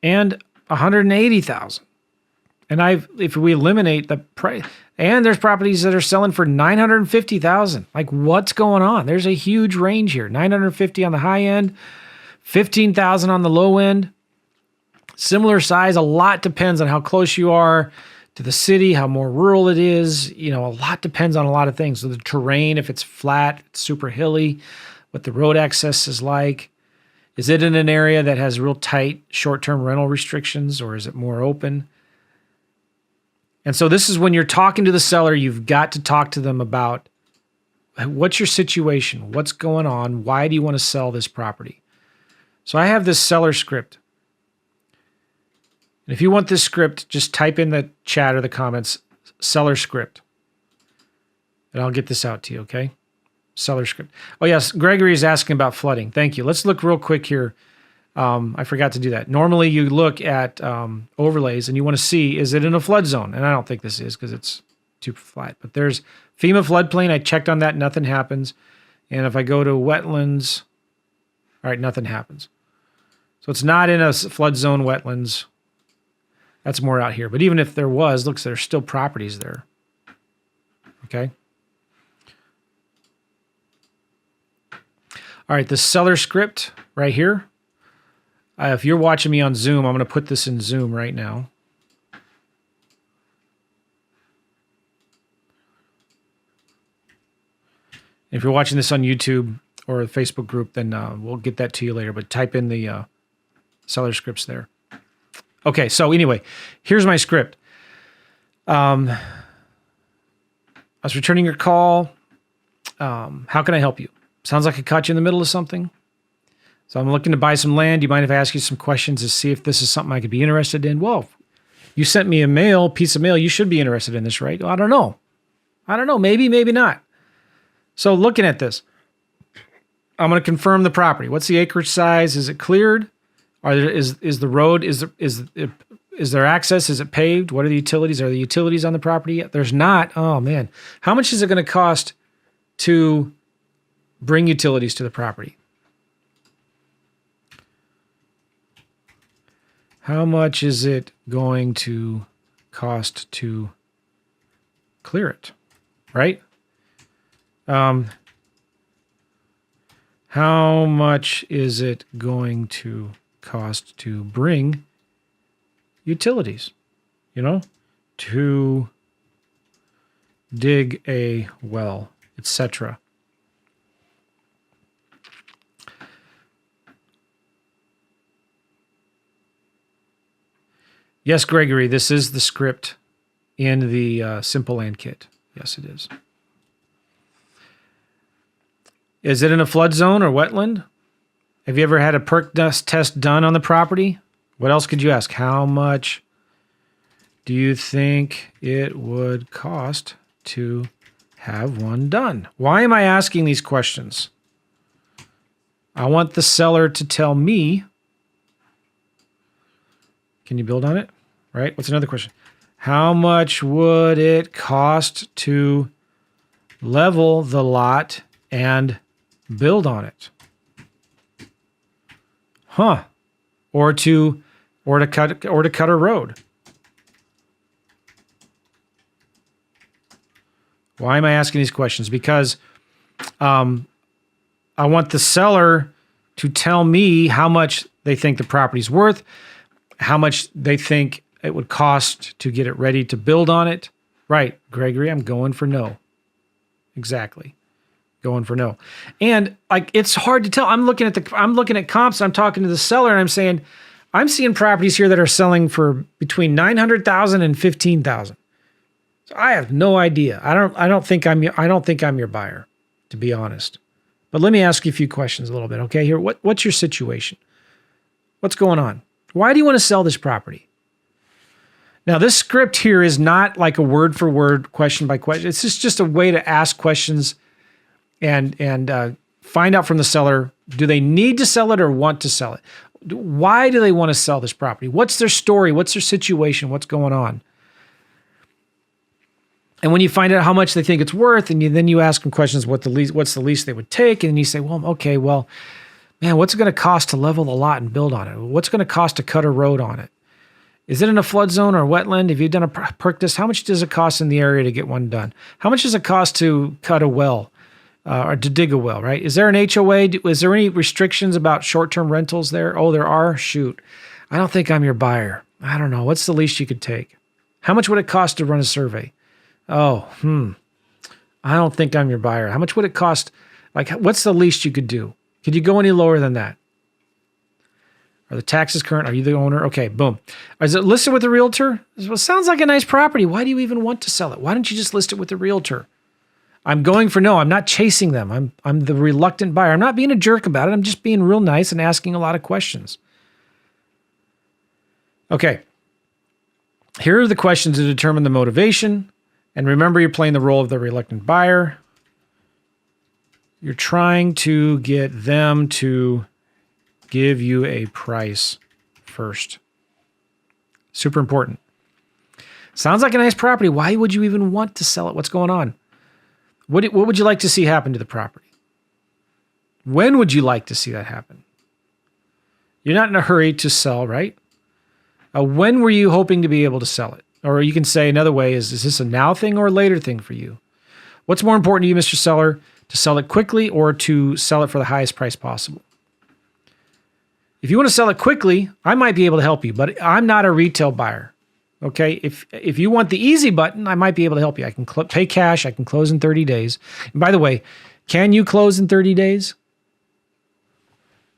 Speaker 1: and $180,000. And if we eliminate the price, and there's properties that are selling for $950,000. Like what's going on? There's a huge range here. $950,000 on the high end, $15,000 on the low end. Similar size. A lot depends on how close you are to the city, how more rural it is. A lot depends on a lot of things. So the terrain, if it's flat, it's super hilly, what the road access is like. Is it in an area that has real tight short-term rental restrictions, or is it more open? And so this is when you're talking to the seller, you've got to talk to them about what's your situation? What's going on? Why do you want to sell this property? So I have this seller script. And if you want this script, just type in the chat or the comments, seller script. And I'll get this out to you, okay? Seller script. Oh, yes, Gregory is asking about flooding. Thank you. Let's look real quick here. I forgot to do that. Normally, you look at overlays and you want to see, is it in a flood zone? And I don't think this is because it's too flat. But there's FEMA floodplain. I checked on that. Nothing happens. And if I go to wetlands, all right, nothing happens. So it's not in a flood zone wetlands. That's more out here. But even if there was, looks, there's still properties there. Okay. All right, the seller script right here. If you're watching me on Zoom, I'm going to put this in Zoom right now. If you're watching this on YouTube or a Facebook group, then we'll get that to you later. But type in the seller scripts there. Okay, so anyway, here's my script. I was returning your call. How can I help you? Sounds like I caught you in the middle of something. So I'm looking to buy some land. You mind if I ask you some questions to see if this is something I could be interested in? Well, you sent me a piece of mail. You should be interested in this, right? Well, I don't know. Maybe, maybe not. So looking at this, I'm going to confirm the property. What's the acreage size? Is it cleared? Is the road, is there access? Is it paved? What are the utilities? Are the utilities on the property yet? There's not. Oh, man. How much is it going to cost to bring utilities to the property? How much is it going to cost to clear it, right? How much is it going to cost to bring utilities, to dig a well, etc.? Yes, Gregory, this is the script in the Simple Land Kit. Yes, it is. Is it in a flood zone or wetland? Have you ever had a perk dust test done on the property? What else could you ask? How much do you think it would cost to have one done? Why am I asking these questions? I want the seller to tell me. Can you build on it? Right? What's another question? How much would it cost to level the lot and build on it? Huh. Or to cut a road. Why am I asking these questions? Because I want the seller to tell me how much they think the property's worth, how much they think it would cost to get it ready to build on it. Right, Gregory, I'm going for no. Exactly. Going for no. And it's hard to tell. I'm looking at comps, I'm talking to the seller and I'm saying, I'm seeing properties here that are selling for between $900,000 and $15,000. So I have no idea. I don't think I'm your buyer, to be honest. But let me ask you a few questions a little bit, okay? Here, what's your situation? What's going on? Why do you want to sell this property? Now, this script here is not like a word for word, question by question. It's just a way to ask questions and find out from the seller, do they need to sell it or want to sell it? Why do they want to sell this property? What's their story? What's their situation? What's going on? And when you find out how much they think it's worth, and then you ask them questions, what's the least they would take? And you say, well, okay, well, man, what's it going to cost to level the lot and build on it? What's it going to cost to cut a road on it? Is it in a flood zone or a wetland? Have you done a perk test? How much does it cost in the area to get one done? How much does it cost to cut a well or to dig a well, right? Is there an HOA? Is there any restrictions about short-term rentals there? Oh, there are? Shoot. I don't think I'm your buyer. I don't know. What's the least you could take? How much would it cost to run a survey? Oh, I don't think I'm your buyer. How much would it cost? What's the least you could do? Could you go any lower than that? Are the taxes current? Are you the owner? Okay, boom. Is it listed with a realtor? Well, sounds like a nice property. Why do you even want to sell it? Why don't you just list it with a realtor? I'm going for no. I'm not chasing them. I'm the reluctant buyer. I'm not being a jerk about it. I'm just being real nice and asking a lot of questions. Okay. Here are the questions to determine the motivation. And remember, you're playing the role of the reluctant buyer. You're trying to get them to give you a price first. Super important. Sounds like a nice property. Why would you even want to sell it? What's going on? What would you like to see happen to the property? When would you like to see that happen? You're not in a hurry to sell, right? When were you hoping to be able to sell it? Or you can say another way is this a now thing or a later thing for you? What's more important to you, Mr. Seller, to sell it quickly or to sell it for the highest price possible? If you want to sell it quickly, I might be able to help you, but I'm not a retail buyer. Okay, if you want the easy button, I might be able to help you. I can pay cash. I can close in 30 days. And by the way, can you close in 30 days?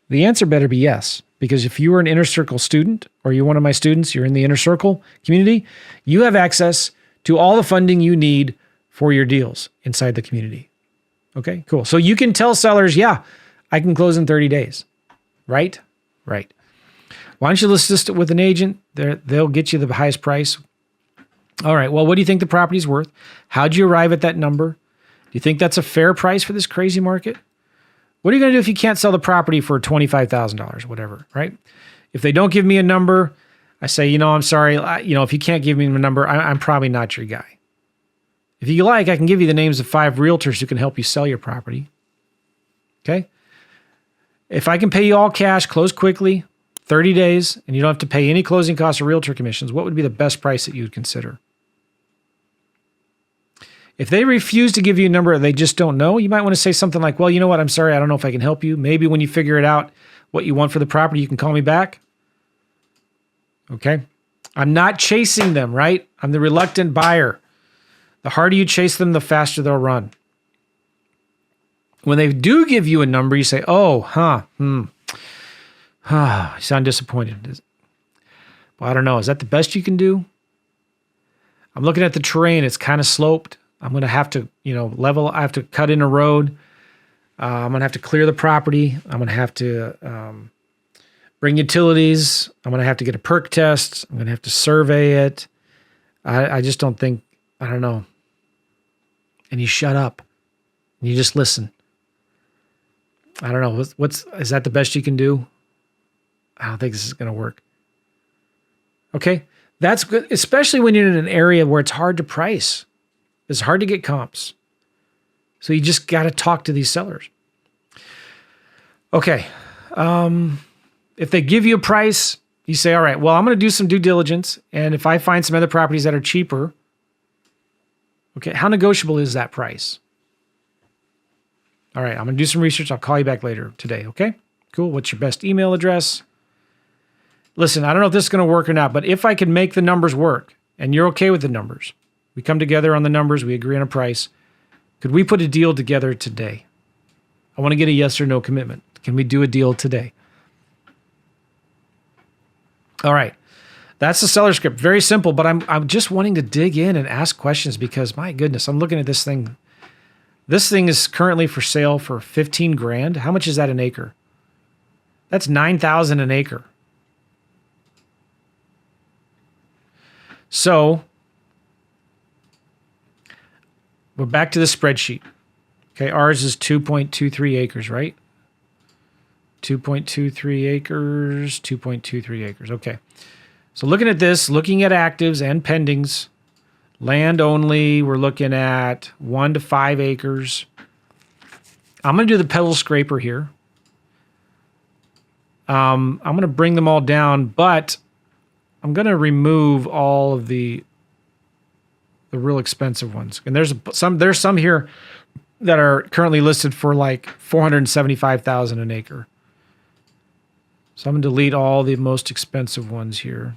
Speaker 1: The answer better be yes, because if you are an Inner Circle student or you're one of my students, you're in the Inner Circle community, you have access to all the funding you need for your deals inside the community. Okay, cool. So you can tell sellers, yeah, I can close in 30 days, right? Right. Why don't you assist it with an agent? They'll get you the highest price. All right. Well, what do you think the property's worth? How'd you arrive at that number? Do you think that's a fair price for this crazy market? What are you going to do if you can't sell the property for $25,000, whatever, right? If they don't give me a number, I say, I'm sorry. If you can't give me a number, I'm probably not your guy. If you like, I can give you the names of 5 realtors who can help you sell your property. Okay? If I can pay you all cash, close quickly, 30 days, and you don't have to pay any closing costs or realtor commissions, what would be the best price that you would consider? If they refuse to give you a number or they just don't know, you might want to say something like, well, you know what? I'm sorry. I don't know if I can help you. Maybe when you figure it out, what you want for the property, you can call me back. Okay? I'm not chasing them, right? I'm the reluctant buyer. The harder you chase them, the faster they'll run. When they do give you a number, you say, you sound disappointed. Well, I don't know. Is that the best you can do? I'm looking at the terrain. It's kind of sloped. I'm going to have to, level. I have to cut in a road. I'm going to have to clear the property. I'm going to have to bring utilities. I'm going to have to get a perk test. I'm going to have to survey it. I just don't think, I don't know. And you shut up. And you just listen. I don't know. Is that the best you can do? I don't think this is going to work. Okay. That's good, especially when you're in an area where it's hard to price. It's hard to get comps. So you just got to talk to these sellers. Okay. If they give you a price, you say, all right, well, I'm going to do some due diligence. And if I find some other properties that are cheaper, okay, how negotiable is that price? All right, I'm going to do some research. I'll call you back later today, okay? Cool. What's your best email address? Listen, I don't know if this is going to work or not, but if I can make the numbers work and you're okay with the numbers, we come together on the numbers, we agree on a price, could we put a deal together today? I want to get a yes or no commitment. Can we do a deal today? All right. That's the seller script. Very simple, but I'm just wanting to dig in and ask questions because my goodness, I'm looking at this thing. This thing is currently for sale for $15,000. How much is that an acre? That's $9,000 an acre. So we're back to the spreadsheet. Okay, ours is 2.23 acres, right? 2.23 acres, 2.23 acres. Okay. So looking at this, looking at actives and pendings, land only, we're looking at 1 to 5 acres. I'm going to do the pebble scraper here. I'm going to bring them all down, but I'm going to remove all of the real expensive ones. And there's some here that are currently listed for like $475,000 an acre. So I'm going to delete all the most expensive ones here.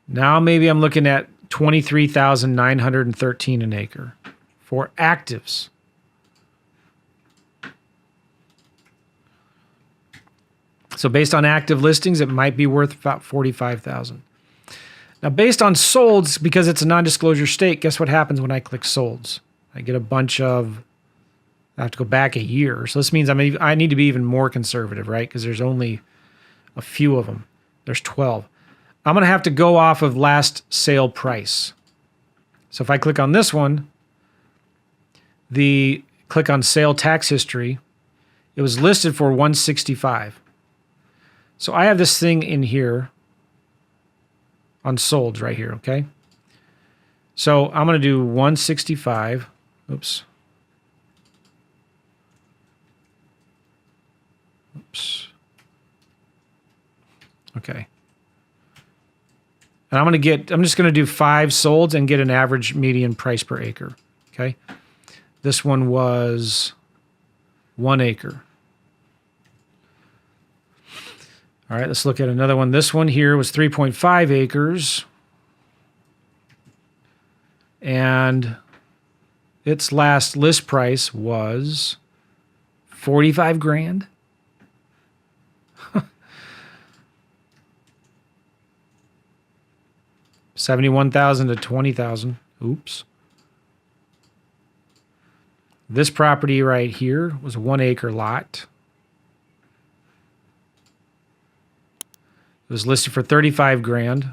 Speaker 1: Now maybe I'm looking at $23,913 an acre for actives. So based on active listings, it might be worth about $45,000. Now, based on solds, because it's a non-disclosure state, guess what happens when I click solds? I get a bunch of I have to go back a year. So this means I need to be even more conservative, right? Because there's only a few of them. There's 12. I'm going to have to go off of last sale price. So if I click on this one, click on sale tax history, it was listed for 165. So I have this thing in here on solds right here, okay? So I'm going to do 165. Oops. Oops. Okay. And I'm just going to do 5 solds and get an average median price per acre. Okay. This one was 1 acre. All right, let's look at another one. This one here was 3.5 acres. And its last list price was 45 grand. 71,000 to 20,000. Oops. This property right here was a 1 acre lot. It was listed for 35 grand.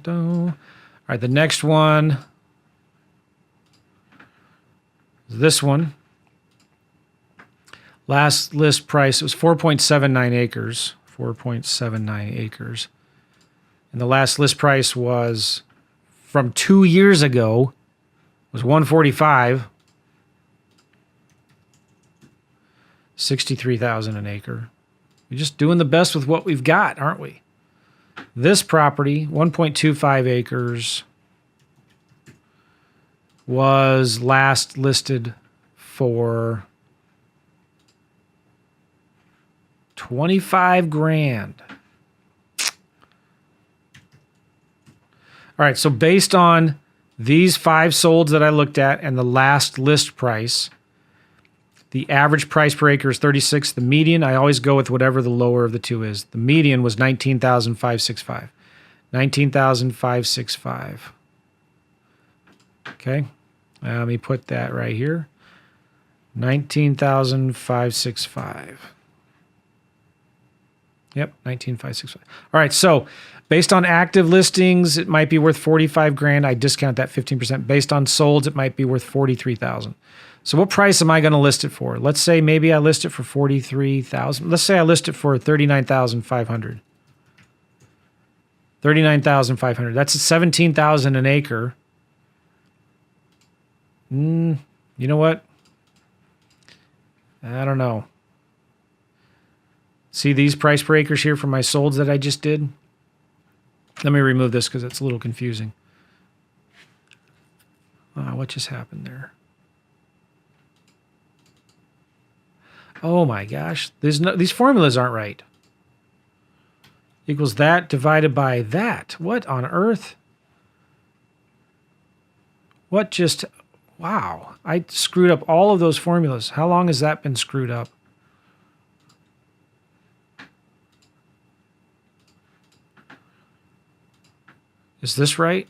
Speaker 1: All right, the next one. This one, last list price, it was 4.79 acres, 4.79 acres. And the last list price was from 2 years ago, was 145, 63,000 an acre. We're just doing the best with what we've got, aren't we? This property, 1.25 acres, was last listed for 25 grand. All right, so based on these 5 solds that I looked at and the last list price, the average price per acre is 36. The median, I always go with whatever the lower of the two is. The median was 19,565. 19,565. Okay, let me put that right here. 19,565. Yep, 19,565. All right, so based on active listings, it might be worth 45 grand. I discount that 15%. Based on solds, it might be worth 43,000. So what price am I going to list it for? Let's say maybe I list it for 43,000. Let's say I list it for 39,500. 39,500. That's 17,000 an acre. You know what? I don't know. See these price per acres here for my solds that I just did? Let me remove this because it's a little confusing. What just happened there? Oh my gosh. These formulas aren't right. Equals that divided by that. What on earth? What just... Wow, I screwed up all of those formulas. How long has that been screwed up? Is this right?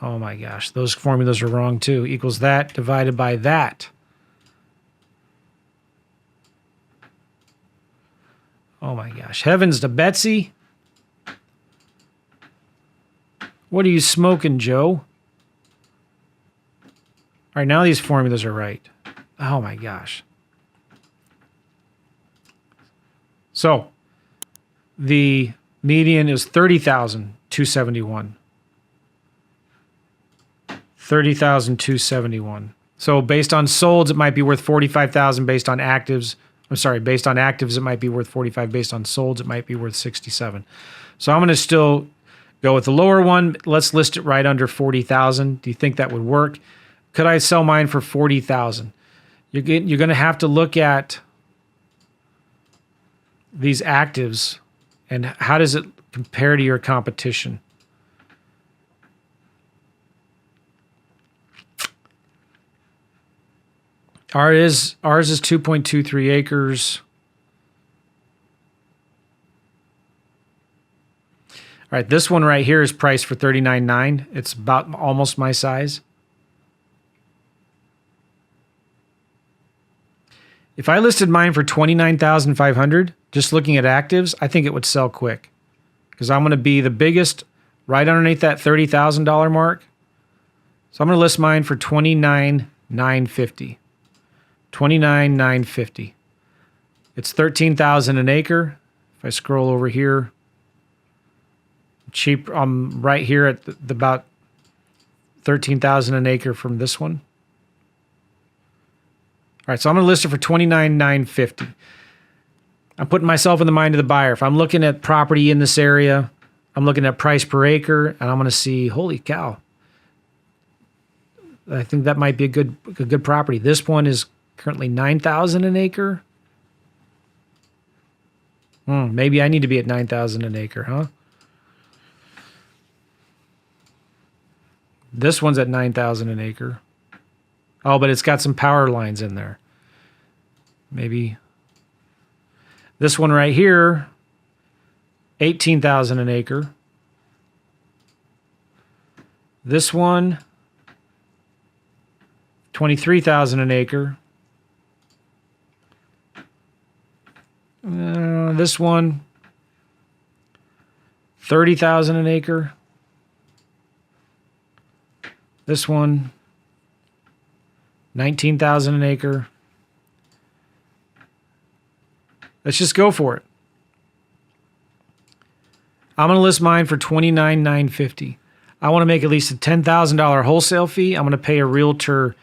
Speaker 1: Oh my gosh, those formulas are wrong too. Equals that divided by that. Oh my gosh, heavens to Betsy. What are you smoking, Joe? All right, now these formulas are right. Oh my gosh. So the median is 30,271. 30,271. So based on solds, it might be worth 45,000. Based on actives, based on actives, it might be worth 45. Based on solds, it might be worth 67. So I'm going to still go with the lower one. Let's list it right under 40,000. Do you think that would work? Could I sell mine for 40,000? You're going to have to look at these actives and how does it compare to your competition? Ours is 2.23 acres. All right, this one right here is priced for $39,900. It's about almost my size. If I listed mine for $29,500, just looking at actives, I think it would sell quick because I'm going to be the biggest right underneath that $30,000 mark. So I'm going to list mine for $29,950. $29,950. It's $13,000 an acre. If I scroll over here, cheap. I'm right here at the about $13,000 an acre from this one. All right, so I'm going to list it for $29,950. I'm putting myself in the mind of the buyer. If I'm looking at property in this area, I'm looking at price per acre, and I'm going to see, holy cow, I think that might be a good property. This one is currently $9,000 an acre. Maybe I need to be at $9,000 an acre, huh? This one's at $9,000 an acre. Oh, but it's got some power lines in there. Maybe this one right here, $18,000 an acre. This one, $23,000 an acre. This one, $30,000 an acre. This one, $19,000 an acre. Let's just go for it. I'm going to list mine for $29,950. I want to make at least a $10,000 wholesale fee. I'm going to pay a realtor.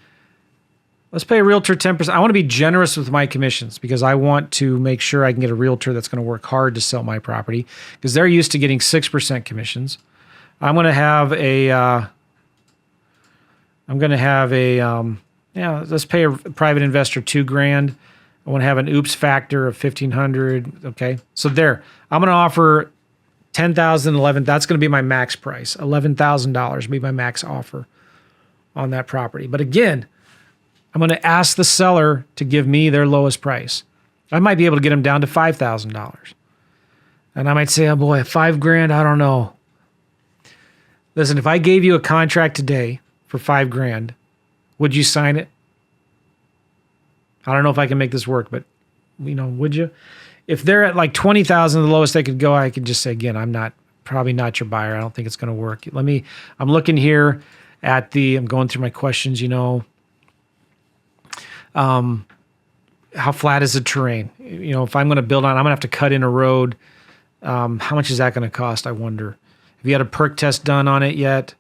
Speaker 1: Let's pay a realtor 10%. I want to be generous with my commissions because I want to make sure I can get a realtor that's going to work hard to sell my property because they're used to getting 6% commissions. I'm going to have let's pay a private investor $2,000. I want to have an oops factor of $1,500. Okay. So there, I'm going to offer $10,000, $11,000. That's going to be my max price. $11,000 will be my max offer on that property. But again, I'm going to ask the seller to give me their lowest price. I might be able to get them down to $5,000. And I might say, oh boy, $5,000, I don't know. Listen, if I gave you a contract today for $5,000, would you sign it? I don't know if I can make this work, but would you? If they're at like $20,000, the lowest they could go, I could just say, again, I'm probably not your buyer. I don't think it's going to work. I'm looking here I'm going through my questions, how flat is the terrain? If I'm going to build on, I'm going to have to cut in a road. How much is that going to cost? I wonder. Have you had a perk test done on it yet?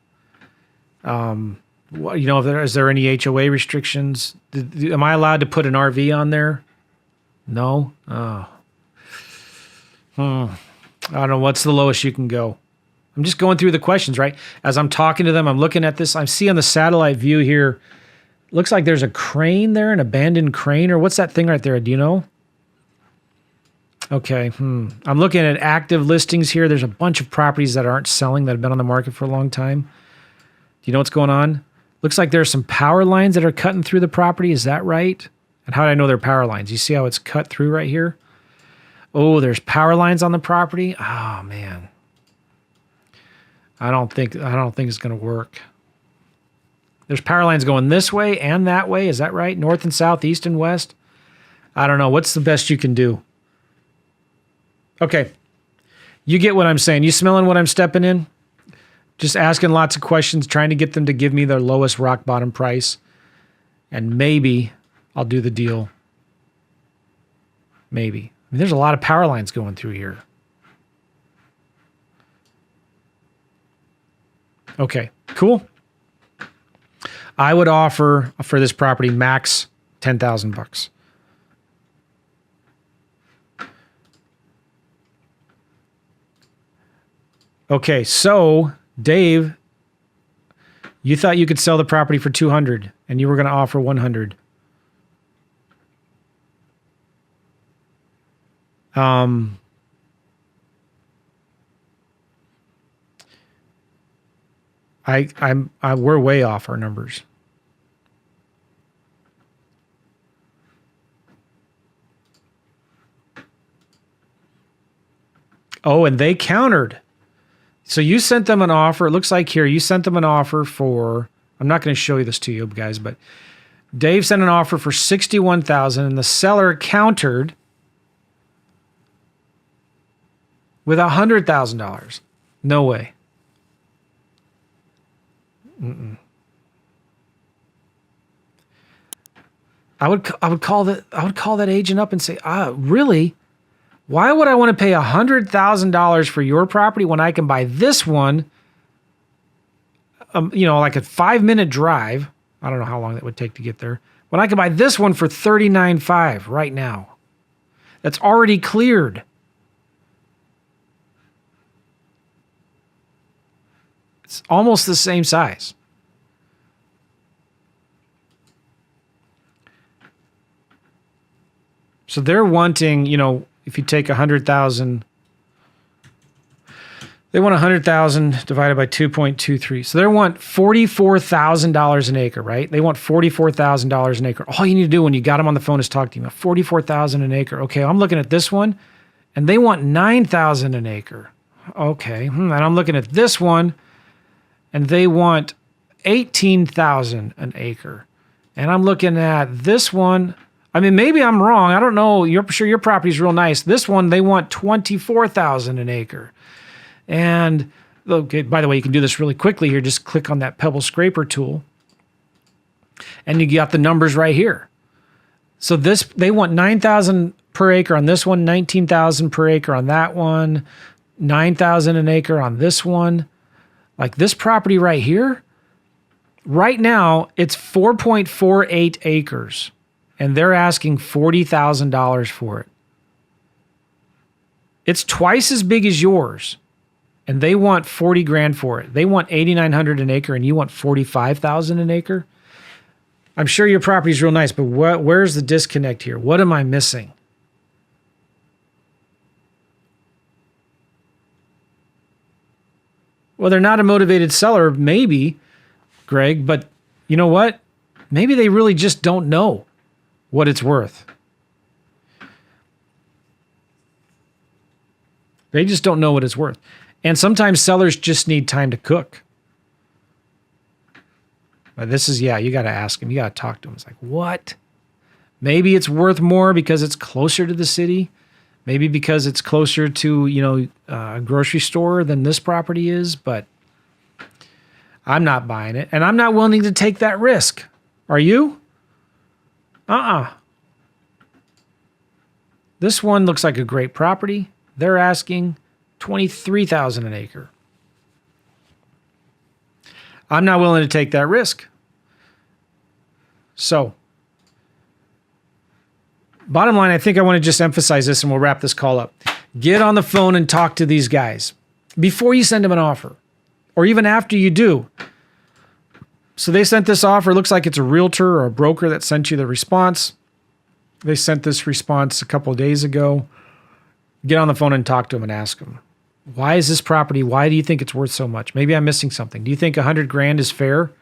Speaker 1: Is there any HOA restrictions? Am I allowed to put an RV on there? No? Oh. I don't know. What's the lowest you can go? I'm just going through the questions, right? As I'm talking to them, I'm looking at this. I see on the satellite view here, looks like there's a crane there, an abandoned crane, or what's that thing right there? Do you know? Okay. I'm looking at active listings here. There's a bunch of properties that aren't selling that have been on the market for a long time. Do you know what's going on? Looks like there's some power lines that are cutting through the property. Is that right? And how do I know they're power lines? You see how it's cut through right here? Oh, there's power lines on the property. Oh man. I don't think it's going to work. There's power lines going this way and that way. Is that right? North and south, east and west? I don't know. What's the best you can do? Okay. You get what I'm saying. You smelling what I'm stepping in? Just asking lots of questions, trying to get them to give me their lowest rock bottom price. And maybe I'll do the deal. Maybe. There's a lot of power lines going through here. Okay, cool. I would offer for this property max $10,000. Okay, so Dave, you thought you could sell the property for $200 and you were going to offer $100. We're way off our numbers. Oh, and they countered. So you sent them an offer. It looks like here you sent them an offer for, I'm not going to show you this to you guys, but Dave sent an offer for $61,000 and the seller countered with $100,000. No way. I would call that agent up and say, really? Why would I want to pay $100,000 for your property when I can buy this one? Like a 5-minute drive. I don't know how long that would take to get there. When I can buy this one for $39,500 right now. That's already cleared. It's almost the same size. So they're wanting, if you take 100,000, they want 100,000 divided by 2.23. So they want $44,000 an acre, right? They want $44,000 an acre. All you need to do when you got them on the phone is talk to them. $44,000 an acre. Okay, I'm looking at this one, and they want $9,000 an acre. Okay, and I'm looking at this one, and they want $18,000 an acre. And I'm looking at this one. I mean, maybe I'm wrong. I don't know. You're sure your property's real nice. This one, they want $24,000 an acre. And okay, by the way, you can do this really quickly here. Just click on that Pebble Scraper tool. And you got the numbers right here. So they want $9,000 per acre on this one, $19,000 per acre on that one, $9,000 an acre on this one. Like this property right here, right now, it's 4.48 acres. And they're asking $40,000 for it. It's twice as big as yours. And they want $40,000 for it. They want $8,900 an acre and you want $45,000 an acre. I'm sure your property's real nice, but where's the disconnect here? What am I missing? Well, they're not a motivated seller, maybe, Greg, but you know what? Maybe they really just don't know what it's worth. They just don't know what it's worth. And sometimes sellers just need time to cook. But this is, you got to ask them. You got to talk to them. It's like, what? Maybe it's worth more because it's closer to the city. Maybe because it's closer to, a grocery store than this property is. But I'm not buying it. And I'm not willing to take that risk. Are you? This one looks like a great property. They're asking $23,000 an acre. I'm not willing to take that risk. So, bottom line, I think I want to just emphasize this and we'll wrap this call up. Get on the phone and talk to these guys before you send them an offer or even after you do. So they sent this offer. It looks like it's a realtor or a broker that sent you the response. They sent this response a couple of days ago. Get on the phone and talk to them and ask them, why is this property, why do you think it's worth so much? Maybe I'm missing something. Do you think $100,000 is fair?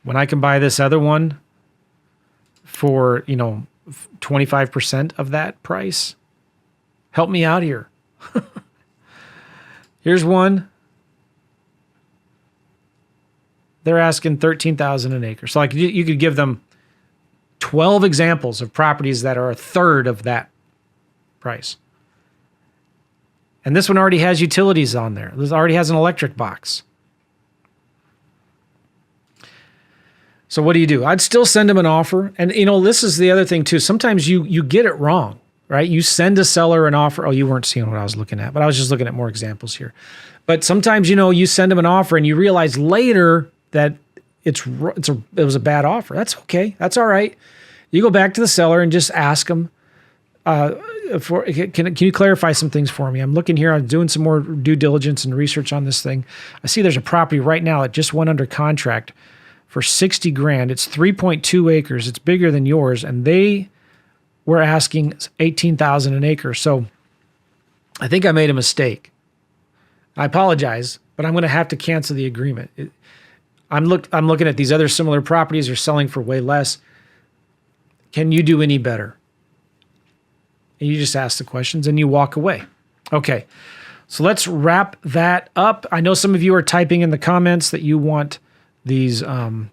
Speaker 1: When I can buy this other one for, 25% of that price? Help me out here. Here's one. They're asking $13,000 an acre. So like you could give them 12 examples of properties that are a third of that price. And this one already has utilities on there. This already has an electric box. So what do? I'd still send them an offer. And this is the other thing too. Sometimes you get it wrong, right? You send a seller an offer. Oh, you weren't seeing what I was looking at, but I was just looking at more examples here. But sometimes, you send them an offer and you realize later that it was a bad offer. That's okay. That's all right. You go back to the seller and just ask them, can you clarify some things for me? I'm looking here. I'm doing some more due diligence and research on this thing. I see there's a property right now that just went under contract for $60,000. It's 3.2 acres. It's bigger than yours. And they were asking $18,000 an acre. So I think I made a mistake. I apologize, but I'm going to have to cancel the agreement. I'm looking at these other similar properties are selling for way less. Can you do any better? and you just ask the questions and you walk away. Okay. So let's wrap that up. I know some of you are typing in the comments that you want these the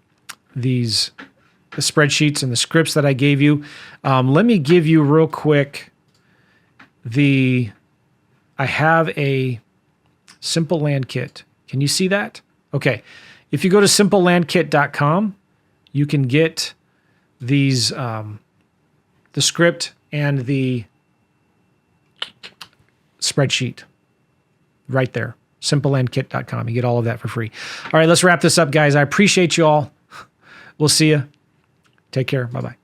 Speaker 1: spreadsheets and the scripts that I gave you. Let me give you real quick I have a Simple Land Kit. Can you see that? Okay. If you go to simplelandkit.com, you can get these, the script and the spreadsheet right there. Simplelandkit.com. You get all of that for free. All right, let's wrap this up, guys. I appreciate you all. We'll see you. Take care. Bye-bye.